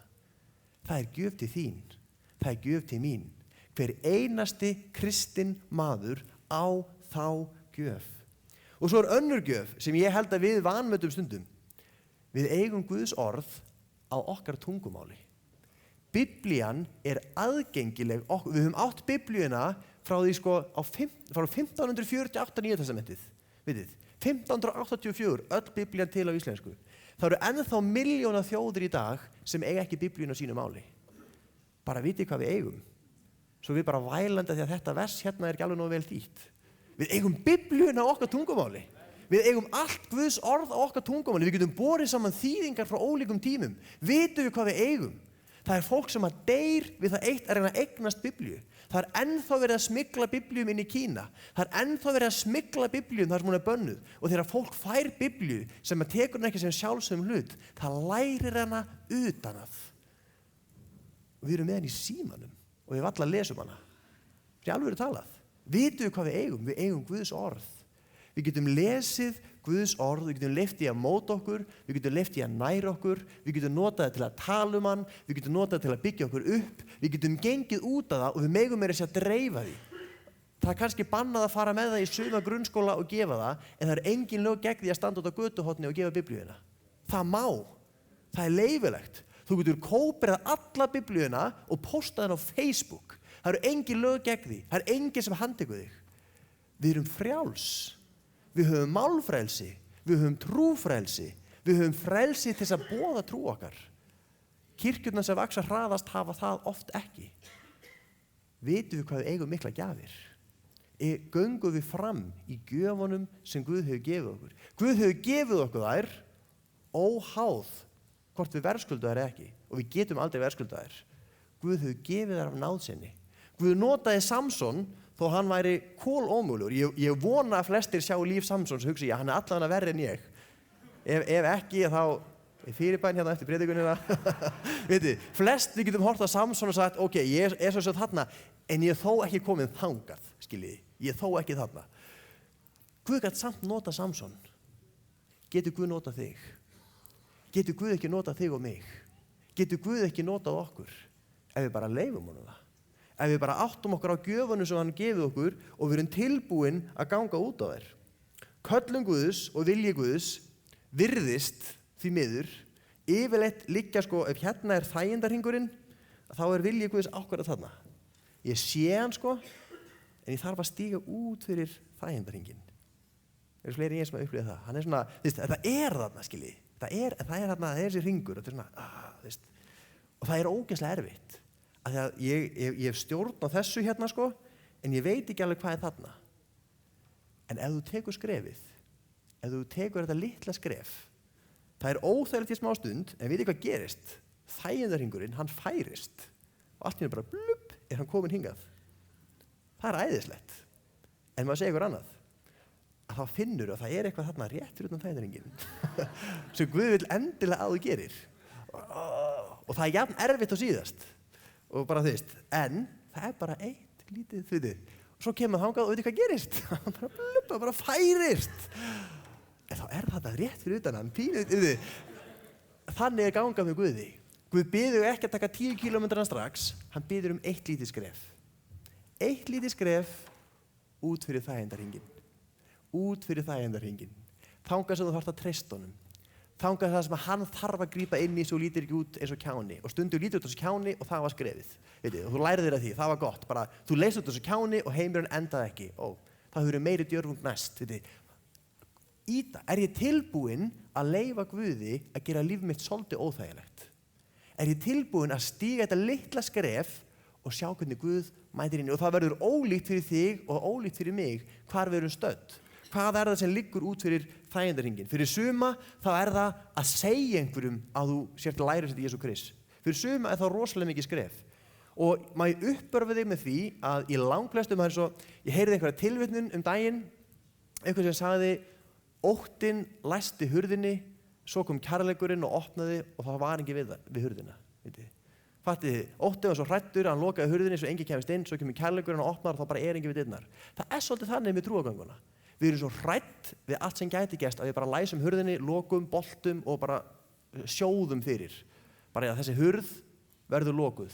Það gjöf til þín, það gjöf til mín. Hver einasti kristinn maður á þá gjöf. Og svo önnur gjöf sem ég held að við vanmetum stundum. Við eigum Guðs orð á okkar tungumáli. Biblían aðgengileg, við höfum átt Biblíuna frá því frá 1548 Nýja testamentið, vitið, 1584, öll Biblían til á íslensku. Það eru ennþá milljóna þjóðir í dag sem eiga ekki Biblíuna á sínu máli. Bara vitið hvað við eigum. Svo við bara vælanda því að þetta vers hérna ekki alveg nógu vel þýtt. Við eigum Biblíuna á okkar tungumáli. Við eigum allt Guðs orð á okkar tungumáli. Við getum borið saman þýðingar frá ólíkum tímum. Vitum við hvað við eigum? Það fólk sem deyr við það eitt að reyna að eignast Biblíu. Það ennþá verið að smygla Biblíum inn í Kína. Það ennþá verið að smygla Biblíum þar sem hún bönnuð. Og þegar fólk fær Biblíu sem tekur hún ekki sem sjálfsögum hlut, það lærir hana utan að. Og við erum með henni í símanum og við alla lesum hana. Það alveg talað. Vitum við hvað við eigum? Við eigum Guðs orð. Við getum lesið Guðs orð, við getum leyft í að móta okkur, við getum leyft í að næra okkur, við getum notað það til að tala um hann, við getum notað það til að byggja okkur upp, við getum gengið út af það og við megum meira að dreifa því. Það kannski bannað að fara með það í suma grunnskóla og gefa það, en það engin lög gegn því að standa út á götuhorni og gefa Biblíuna. Það má, það leyfilegt. Þú getur kópirað alla Biblíuna og postað henn á Facebook. Það engin lög gegn því, það engin sem handtekur þig. Við erum frjáls. Við höfum málfrelsi, við höfum trúfrelsi, við höfum frelsi til að boða trú okkar. Kirkjurnar sem vaxa hraðast hafa það oft ekki. Vitum við hvað við eigum mikla gjafir? Göngum við fram í gjöfunum sem Guð hefur gefið okkur? Guð hefur gefið okkur þær óháð hvort við verðskulda þær ekki. Og við getum aldrei verðskulda þær. Guð hefur gefið þær af náð sinni. Guð notaði Samson þó hann væri kolómögulegur. Ég vona að flestir sjá líf Samsons og hugsa ég, hann allavega verri en ég. Ef ekki, þá fyrirbæn hérna eftir predikunina. Vitið, við getum hort á Samson og sagt, ok, ég svo þarna, en ég þó ekki komið þangað, skiljiði. Ég þó ekki þarna. Guð gat samt nota Samson. Getur Guð nota þig? Getur Guð ekki nota þig og mig? Getur Guð ekki notað okkur? Ef við bara leyfum honum það. Ef við bara áttum okkur á gjöfunum sem hann gefið okkur og við erum tilbúin að ganga út á þær. Köllun Guðs og vilji Guðs virðist því miður, yfirleitt liggja ef hérna þægindarhringurinn, þá vilji Guðs ákvarðað þarna. Ég sé hann en ég þarf að stíga út fyrir þægindarhringinn. Það fleiri en ég sem að upplifa það. Hann svona, þetta þarna, skilji. Það þarna, þessi hringur, þetta svona, og það ógeðslega erfitt. Að því að ég hef stjórn á þessu hérna en ég veit ekki alveg hvað þarna. En ef þú tekur skrefið, ef þú tekur þetta litla skref, það óþægilegt í smá stund, en veit hvað gerist? Þægindarhringurinn, hann færist og allt í einu bara blubb, hann kominn hingað. Það æðislegt. En maður segir ykkur annað, að þá finnur að það eitthvað þarna rétt fyrir utan þægindarhringinn sem Guð vill endilega að þú gerir. Og það jafn erfitt á síðast. Og bara en það bara eitt lítið þvitið. Og svo kemur þangað og veit hvað gerist. Hann bara blubba, bara færist. En þá þetta rétt fyrir utan hann, pínuð. Þannig gangað með Guði. Guð biður ekki að taka 10 kílómetrana strax, hann biður eitt lítið skref. Eitt lítið skref út fyrir þægindarhringinn. Út fyrir þægindarhringinn. Þangað sem þú þarft að treysta honum. Þangað það sem hann þarf að grípa inn í svo lítur ekki út eins og kjáni. Og stundum lítur út eins og kjáni og það var skrefið. Vitið, og þú lærið þér að því, það var gott. Bara, þú leist út eins og kjáni og heimurinn endaði ekki. Það hefur verið meiri djörfung næst. Vitið. Ég tilbúinn að leyfa Guði að gera líf mitt svolítið óþægilegt? Ég tilbúinn að stíga þetta litla skref og sjá hvernig Guð mætir inn? Og það verður ólíkt fyrir þig og ólíkt fyrir mig hvar við erum stödd. Hvað það sem liggur út fyrir þægindarhringinn? Fyrir suma þá það að segja einhverjum að þú sért að læra sér til Jesú Krist. Fyrir suma það rosalega mikið skref. Og maður uppörfi þig með því að í langflestum, ég heyrði einhverja tilvitnun daginn, einhver sem sagði, Óttinn læsti hurðinni, svo kom kærleikurinn og opnaði og það var engin við hurðina. Fattiði, óttinn var svo hræddur, hann lokaði hurðinni svo enginn kemist inn, svo kemur kærleikurinn og opnar og þá bara engin við dyrnar. Það svolítið þannig með trúargönguna. Við erum svo hrædd við allt sem gæti gerst að við bara læsum hurðinni, lokum, boltum og bara sjóðum fyrir. Bara þessi hurð verður lokuð.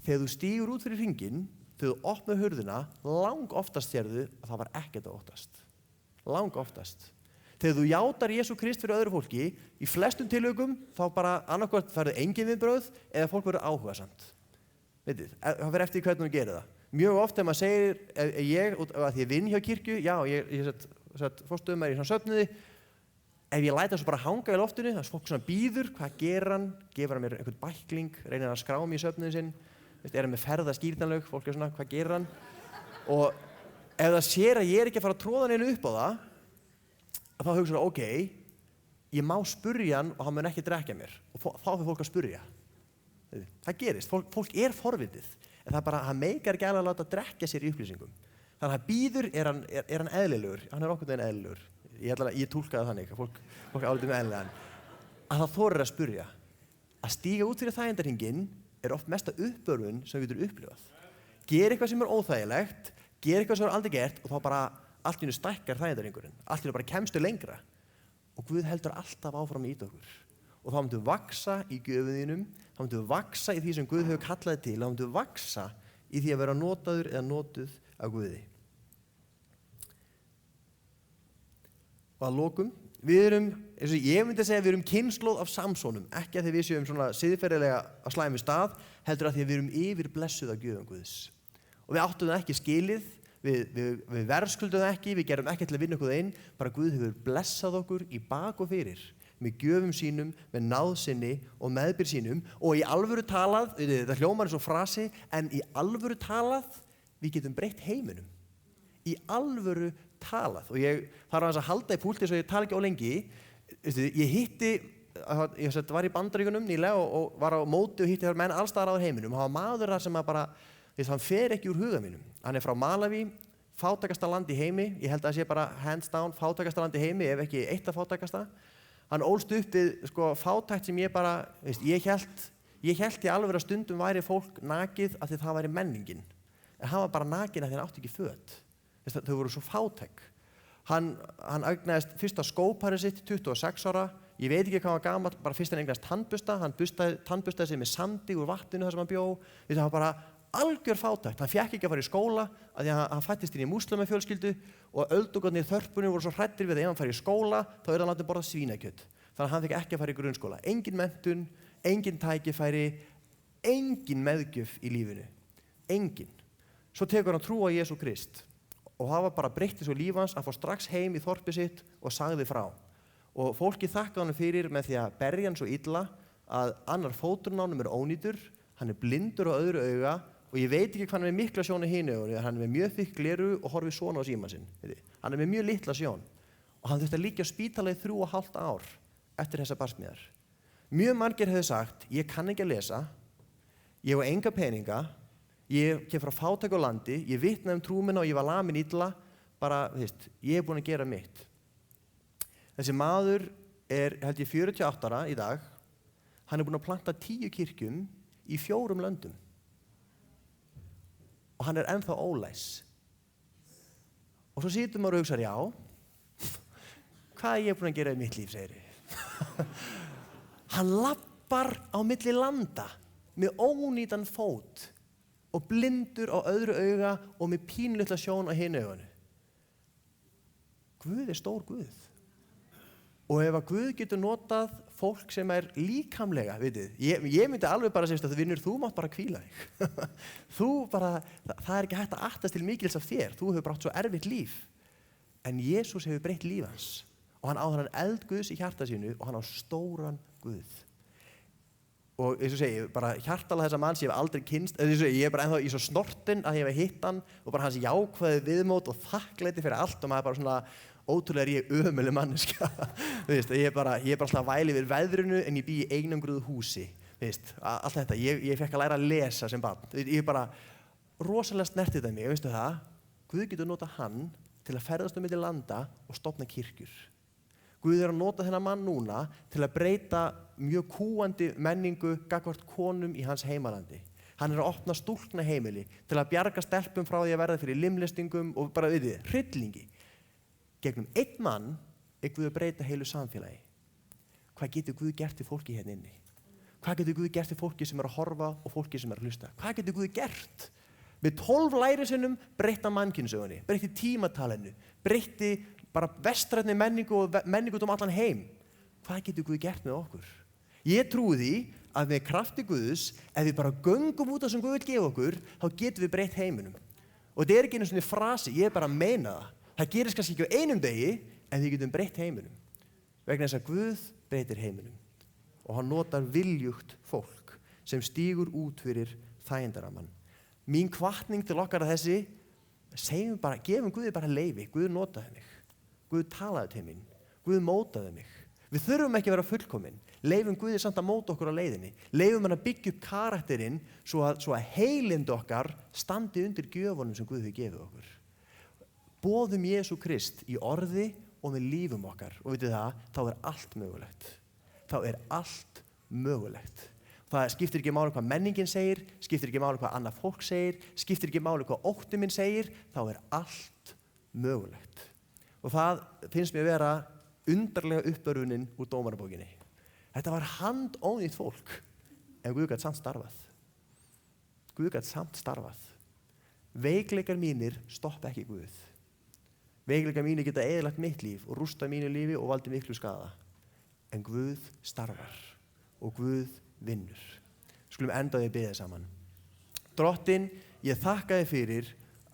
Þegar þú stígur út fyrir hringinn, þegar þú opnar hurðina, lang oftast sérðu að það var ekkert að óttast. Lang oftast. Þegar þú játar Jesú Krist fyrir öðru fólki, í flestum tilvikum, þá bara annarkvort færðu engin viðbrögð eða fólk verður áhugasamt. Veitið, það fer eftir hvernig þú gerir það. Mjög oft þegar maður segir, að því ég vinn hjá kirkju, já, ég sett forstöðumæður í svona söfnuði, ef ég læta svo bara hanga í loftinu, þess fólk svona býður, hvað gerir hann? Gefur hann mér einhvern bækling, reynir að skrá mig í söfnuðin sinn, hann með ferðaskýrnarlaug, fólk svona, hvað gerir hann? Og ef það sér að ég ekki að fara að tróða neinu upp á það, þá hugsa það, ok, ég má spurja hann og hann mun ekki drekja mér. Og þá fyrir fólk að spurja. Það gerist, fólk forvitið, en það bara, hann meikar ekki alveg að láta drekja sér í upplýsingum. Þannig að hann býður, er hann eðlilegur, hann okkur veginn eðlilegur. Ég túlkaði þannig, fólk álítið með eðlilegan. Að það þorir að spurja. Að stíga út fyrir þægindarhringinn oft mesta uppörvun sem við getum upplifað. Gera eitthvað sem óþægilegt, gera eitthvað sem aldrei gert og þá bara allt í einu stækkar þægindarhringurinn. Allt í einu bara kemstu lengra. Og Guð heldur alltaf áfram í okkur. Og þá myndum við vaksa í gjöfum þínum, þá myndum við vaksa í því sem Guð hefur kallaði til, þá myndum við vaksa í því að vera notaður eða notuð af Guði. Og að lokum, ég myndi að segja að við erum kynslóð af Samsónum, ekki að því við séum svona siðferðilega á slæmi stað, heldur að því að við erum yfir blessuð af gjöfum Guðs. Og við áttum það ekki skilið, við verðskuldum það ekki, við gerum ekki til að vinna okkur það inn, bara Guð hefur blessað okkur í bak og fyrir, með gjöfum sínum, með náðsinni og meðbyr sínum og í alvöru talað, það hljómar eins og frasi, en í alvöru talað, við getum breytt heiminum. Í alvöru talað og ég þarf að halda í púlti svo ég tala ekki ólengi. Ég var í Bandaríkjunum nýlega og var á móti og hitti þar menn allstaðar á heiminum og það var maður þar sem að bara, hann fer ekki úr huga mínum. Hann frá Malaví, fátækasta land í heimi, ég held að það sé bara hands down fátækasta land í heimi ef ekki eitt af fátækasta. Hann ólst upp við fátækt sem ég bara, ég hélt í alveg að stundum væri fólk nakið af því það væri menningin. En hann var bara nakinn af því hann átti ekki föt. Þau voru svo fátæk. Hann eignaðist fyrsta skóparið sitt 26 ára. Ég veit ekki hvað hann var gamall, bara fyrst hann eignaðist tannbursta. Hann tannburstaði sig með sandi úr vatninu þar sem hann bjó. Það var bara algjör fátækt. Hann fékk ekki að fara í skóla af því að hann fæddist inn í múslimafjölskyldu og öldungarnir í þörpunni voru svo hræddir við að ef hann færi í skóla þá hann látið borða svínakjöt. Þannig að hann fékk ekki að fara í grunnskóla. Engin menntun, engin tækifæri, engin meðgjöf í lífinu. Engin. Svo tekur hann trú á Jesú Krist. Og það var bara breytti svo líf hans að fá strax heim í þorpið sitt og sagði frá. Og fólki þakkaði hann fyrir með því að berja hann svo illa að annar fóturinn á honum ónýtur, hann blindur á öðru auga og ég veit ekki hvað hann með mikla sjón í hinu augunni, hann með mjög þykk gleru og horfið svona á símann sinn. Hann með mjög litla sjón og hann þurfti að liggja á spítala í 3,5 ár eftir þessa barsmíðar. Mjög margir hefðu sagt, ég kann ekki að lesa, ég á enga peninga, ég kem frá fátæku landi, ég vitnaði trú mína og ég var lamin illa, bara, ég búinn að gera mitt. Þessi maður held ég 48 ára í dag, hann búinn að planta 10 kirkjum í 4 löndum. Og hann ennþá ólæs. Og svo situr maður og hugsar, já, hvað er ég búinn að gera í mitt líf, segir Hann lappar á milli landa með ónýtan fót og blindur á öðru auga og með pínlitla sjón á hinu auganu. Guð stór Guð. Og ef að Guð getur notað fólk sem líkamlega, ég myndi alveg bara segja að vinnur, þú mátt bara hvíla þig. Það ekki hægt að attast til mikils af þér, þú hefur bara átt svo erfitt líf. En Jesús hefur breytt líf hans og hann á þennan eld Guðs í hjarta sínu og hann á stóran Guð. Og eins og segi, bara hjartalega þessa manns, ég hef aldrei kynnst, ég bara ennþá í svo snortinn að ég hef hitt hann og bara hans jákvæði viðmót og þakklæti fyrir allt og maður bara svona ótrúlega ég ömuleg manneskja. Ég er bara alltaf að væla yfir veðrinu en ég bý í einangruðu húsi. Allt þetta, ég fekk að læra að lesa sem barn. Ég bara rosalega snertið það mig, veistu það, Guð getur notað hann til að ferðast milli landa og stofna kirkjur. Guð að nota þennan mann núna til að breyta mjög kúandi menningu gagnvart konum í hans heimalandi. Hann að opna stúlkna heimili til að bjarga stelpum frá því að verða fyrir limlestingum og bara hryllingi. Gegnum einn mann Guð að breyta heilu samfélagi. Hvað getur Guð gert til fólki hérna inni? Hvað getur Guð gert til fólki sem að horfa og fólki sem að hlusta? Hvað getur Guð gert? Með 12 lærisveinum breytta mannkynssögunni, breytti tímatalinu, breytti bara vestrænni menningu og menningu allan heim. Hvað getur Guð gert með okkur? Ég trúi því að með krafti Guðs, ef við bara göngum út af sem Guð vil gefa okkur, þá getum við breytt heiminum. Og þetta ekki einu svona frasi, ég bara að meina það. Það gerist kannski ekki á einum degi, en við getum breytt heiminum. Vegna þess að Guð breytir heiminum. Og hann notar viljugt fólk sem stígur út fyrir þægindaramann. Mín hvatning til okkar að þessi, gefum Guði bara leyfi. Guð notaði mig. Guð talaði til mín. Guð mótaði mig. Við þurfum ekki að vera fullkomin. Leifum Guði samt að móta okkur á leiðinni. Leifum hann að byggja upp karakterinn svo að heilind okkar standi undir gjöfunum sem Guð hefur gefið okkur. Boðum Jesú Krist í orði og með lífum okkar. Og vitið það, þá er allt mögulegt. Þá er allt mögulegt. Það skiptir ekki máli hvað menningin segir, skiptir ekki máli hvað annað fólk segir, skiptir ekki máli hvað ótti minn segir, þá er allt mögulegt. Og það finnst mér vera undarlega uppörfunin úr dómarabókinni. Þetta var handónýtt fólk, en Guð gat samt starfað. Guð gat samt starfað. Veikleikar mínir stoppa ekki Guð. Veikleikar mínir geta eyðilagt mitt líf og rústa mínu lífi og valdi miklu skaða. En Guð starfar og Guð vinnur. Skulum enda á því að biðja saman. Drottinn, ég þakka þér fyrir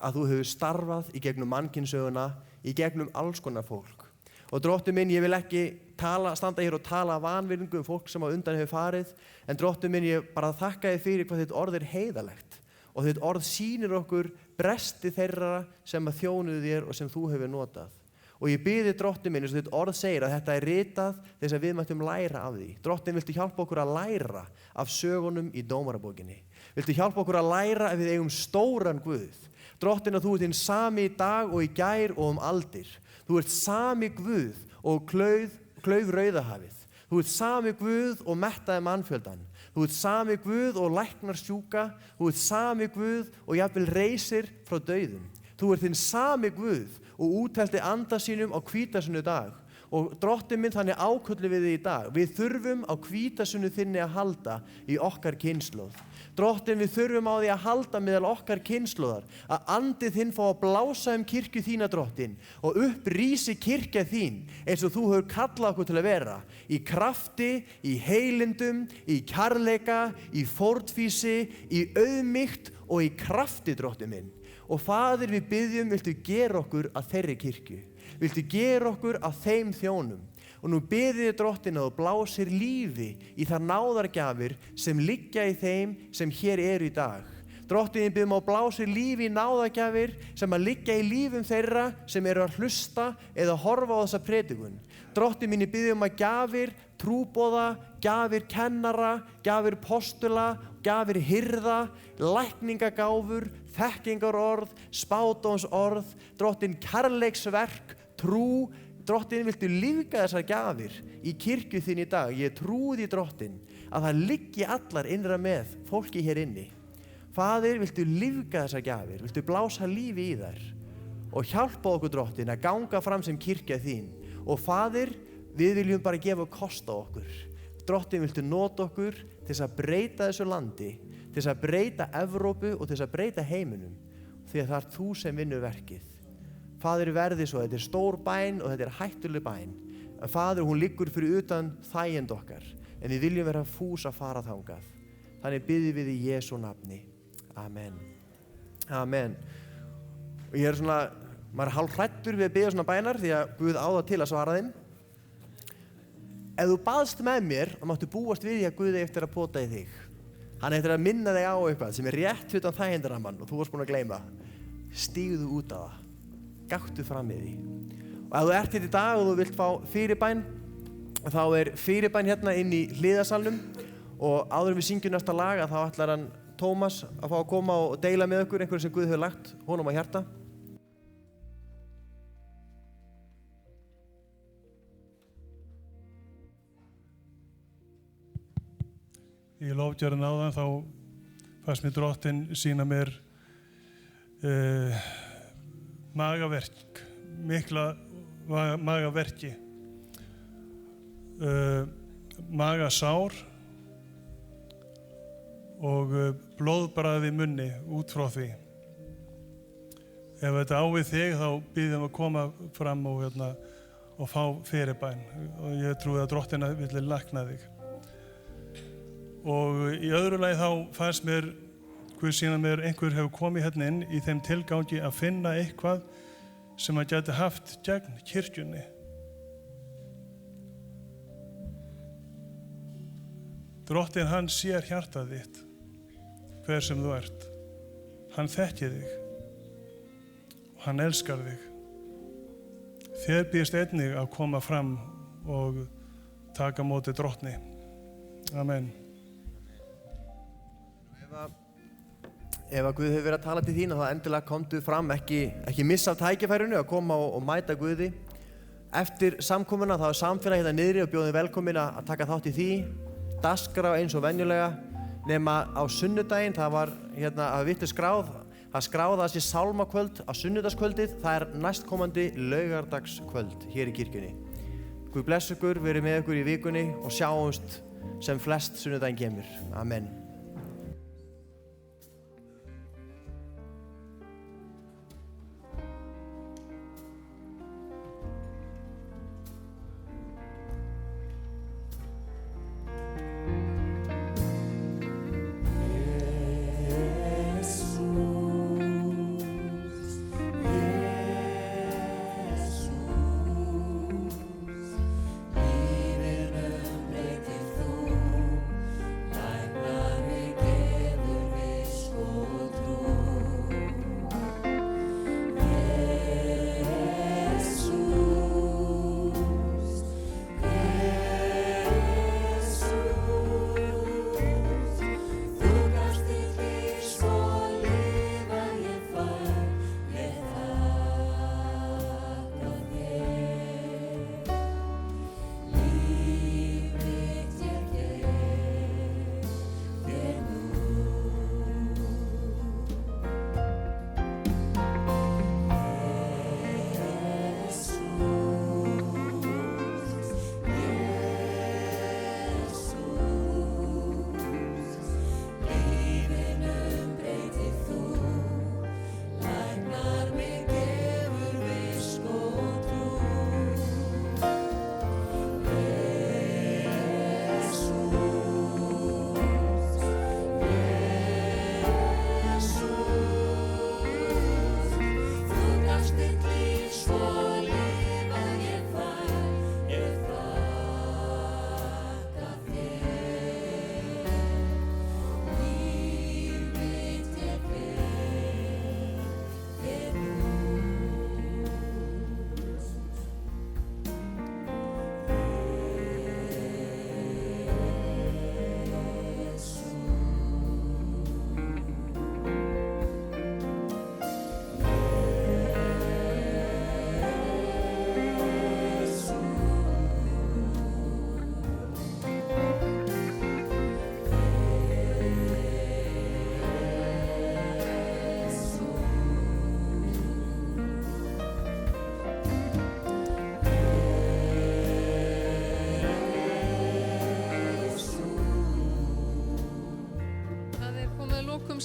að þú hefur starfað í gegnum mannkynssöguna, í gegnum alls konar fólk. Og Drottinn minn, ég vil ekki standa hér og tala vanvirðingu fólk sem á undan hefur farið, en Drottinn minn, ég bara þakka þér fyrir hvað þitt orð er heiðalegt og þitt orð sýnir okkur bresti þeirra sem að þjónuðu þér og sem þú hefur notað. Og ég biði Drottinn minn, eins og þitt orð segir að þetta er ritað þess að við mættum læra af því. Drottinn, viltu hjálpa okkur að læra af sögunum í dómarabókinni? Viltu hjálpa okkur að læra ef við eigum stóran Guð? Drottinn, að þú ert hinn sami í dag og í gær og aldir. Þú ert sami Guð og klauf Rauðahafið. Þú ert sami Guð og mettaði mannfjöldan. Þú ert sami Guð og læknar sjúka. Þú ert sami Guð og jafnvel reisir frá dauðum. Þú ert hinn sami Guð og úthelti anda sínum á hvítasunnudag. Og Drottinn minn, þannig áköllum við þig í dag. Við þurfum á hvítasunnu þinni að halda í okkar kynslóð. Drottinn, við þurfum á því að halda meðal okkar kynslóðar, að andið þinn fá að blása kirkju þína, Drottinn, og upp rísi kirkja þín eins og þú hefur kallað okkur til að vera. Í krafti, í heilindum, í kærleika, í fórnfýsi, í auðmýkt og í krafti, Drottinn minn. Og Faðir, við biðjum, viltu gera okkur að þeirri kirkju. Viltu gera okkur að þeim þjónum. Og nú biðið þið, Drottinn, að þú blásir lífi í þær náðargjafir sem liggja í þeim sem hér eru í dag. Drottinn, við biðjum að blásir lífi í náðargjafir sem að liggja í lífum þeirra sem eru að hlusta eða horfa á þessa predikun. Drottinn minn, við biðjum að gjafir trúboða, gjafir kennara, gjafir postula, gjafir hirða, lækningagáfur, þekkingarorð, spádómsorð, Drottinn, kærleiksverk, trú. Drottinn, viltu lífga þessar gjafir í kirkju þín í dag? Ég trúi því, Drottinn, að það liggi allar innra með fólki hér inni. Faðir, viltu lífga þessar gjafir? Viltu blása lífi í þær? Og hjálpa okkur, Drottinn, að ganga fram sem kirkja þín. Og Faðir, við viljum bara gefa kost á okkur. Drottinn, viltu nota okkur til þess að breyta þessu landi, til þess að breyta Evrópu og til þess að breyta heiminum. Því að það er þú sem vinnur verkið. Faðir, verði svo, þetta er stór bæn og þetta er hættuleg bæn. Faðir, hún liggur fyrir utan þægind okkar, en við viljum vera fús að fara þangað. Þannig biðjum við í Jesú nafni. Amen. Amen. Og ég maður er hálf hræddur við að biðja svona bænar því að Guð á það til að svara þeim. Ef þú baðst með mér, þá máttu búast við því að Guð eigi eftir að pota í þig. Hann eftir að minna þig á eitthvað sem er rétt utan þægindarammann og þú varst búin að gleyma. Stígðu út af það. Gaktu fram í því. Og ef þú ert hérna í dag og þú vilt fá fyrirbæn, þá er fyrirbæn hérna inn í hliðarsalnum og áður en við syngjum næsta lag þá ætlar hann Tómas að fá að koma og deila með okkur einhverju sem Guð hefur lagt honum á hjarta. í lofgjörðin áðan þá fannst mér Drottinn sýna mér magaverk, mikla magaverki, magasár og blóðbragð í munni út frá því. Ef þetta á við þig þá býðum að koma fram og fá fyrirbæn og ég trúi að Drottinn vilji lækna þig. Og í öðru lagi þá fannst mér Guð sýna mér einhver hefur komið hérna inn í þeim tilgangi að finna eitthvað sem að geti haft gegn kirkjunni. Drottinn hann sér hjartað þitt, hver sem þú ert. Hann þekkir þig og hann elskar þig. Þér býðst einnig að koma fram og taka móti Drottni. Amen. Ef að Guð hefur verið að tala til þín þá endilega komdu fram, ekki missa af tækifærinu að koma og mæta Guði. Eftir samkomuna þá samfélag hérna niðri og bjóðum velkomin að taka þátt í því. Dagskrá eins og venjulega nema á sunnudaginn, það var hérna að vittu skráð, það skráða þessi sálmakvöld á sunnudagskvöldið, það næstkomandi laugardagskvöld hér í kirkjunni. Guð bless ykkur, verið með ykkur í vikunni og sjáumst sem flest sunnudaginn kemur. Amen.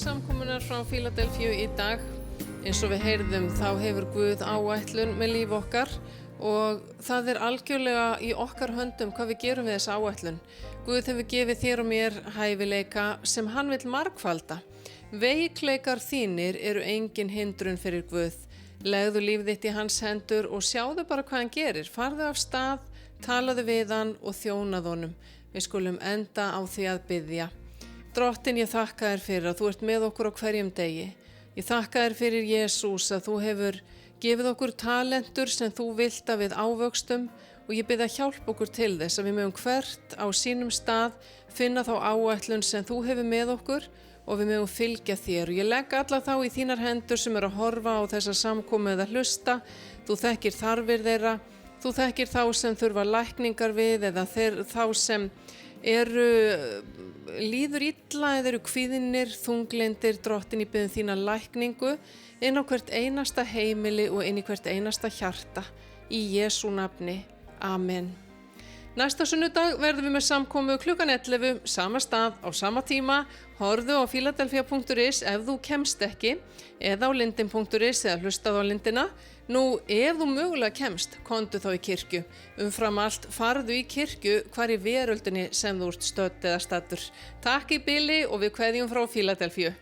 Samkomunar frá Fíladelfíu í dag. Eins og við heyrðum þá hefur Guð áætlun með líf okkar og það er algjörlega í okkar höndum hvað við gerum við þessa áætlun. Guð hefur gefið þér og mér hæfileika sem hann vill margfalda. Veikleikar þínir eru engin hindrun fyrir Guð. Legðu líf þitt í hans hendur og sjáðu bara hvað hann gerir. Farðu af stað, talaðu við hann og þjónaðu honum. Við skulum enda á því að biðja. Drottinn, ég þakka þér fyrir að þú ert með okkur á hverjum degi. Ég þakka þér fyrir Jesús að þú hefur gefið okkur talentur sem þú vilt að við ávöxtum og ég bið að hjálpa okkur til þess að við mögum hvert á sínum stað finna þá áætlun sem þú hefur með okkur og við mögum fylgja þér. Og ég legg alla þá í þínar hendur sem eru að horfa á þessa samkomu eða hlusta. Þú þekkir þarfir þeirra, þú þekkir þá sem þurfa lækningar við eða þá sem eru líður illa eða eru kvíðinir, þunglyndir, drottin í biðum þína lækningu inn á hvert einasta heimili og inn í hvert einasta hjarta. Í Jesú nafni. Amen. Næsta sunnudag verðum við með samkomu klukkan 11, sama stað, á sama tíma. Horfðu á philadelphia.is ef þú kemst ekki, eða á lindin.is eða hlustaðu á lindina. Nú, ef þú mögulega kemst, komdu þá í kirkju. Umfram allt, farðu í kirkju hvar í veröldinni sem þú ert stödd eða staddur. Takk í bili og við kveðjum frá Philadelphia.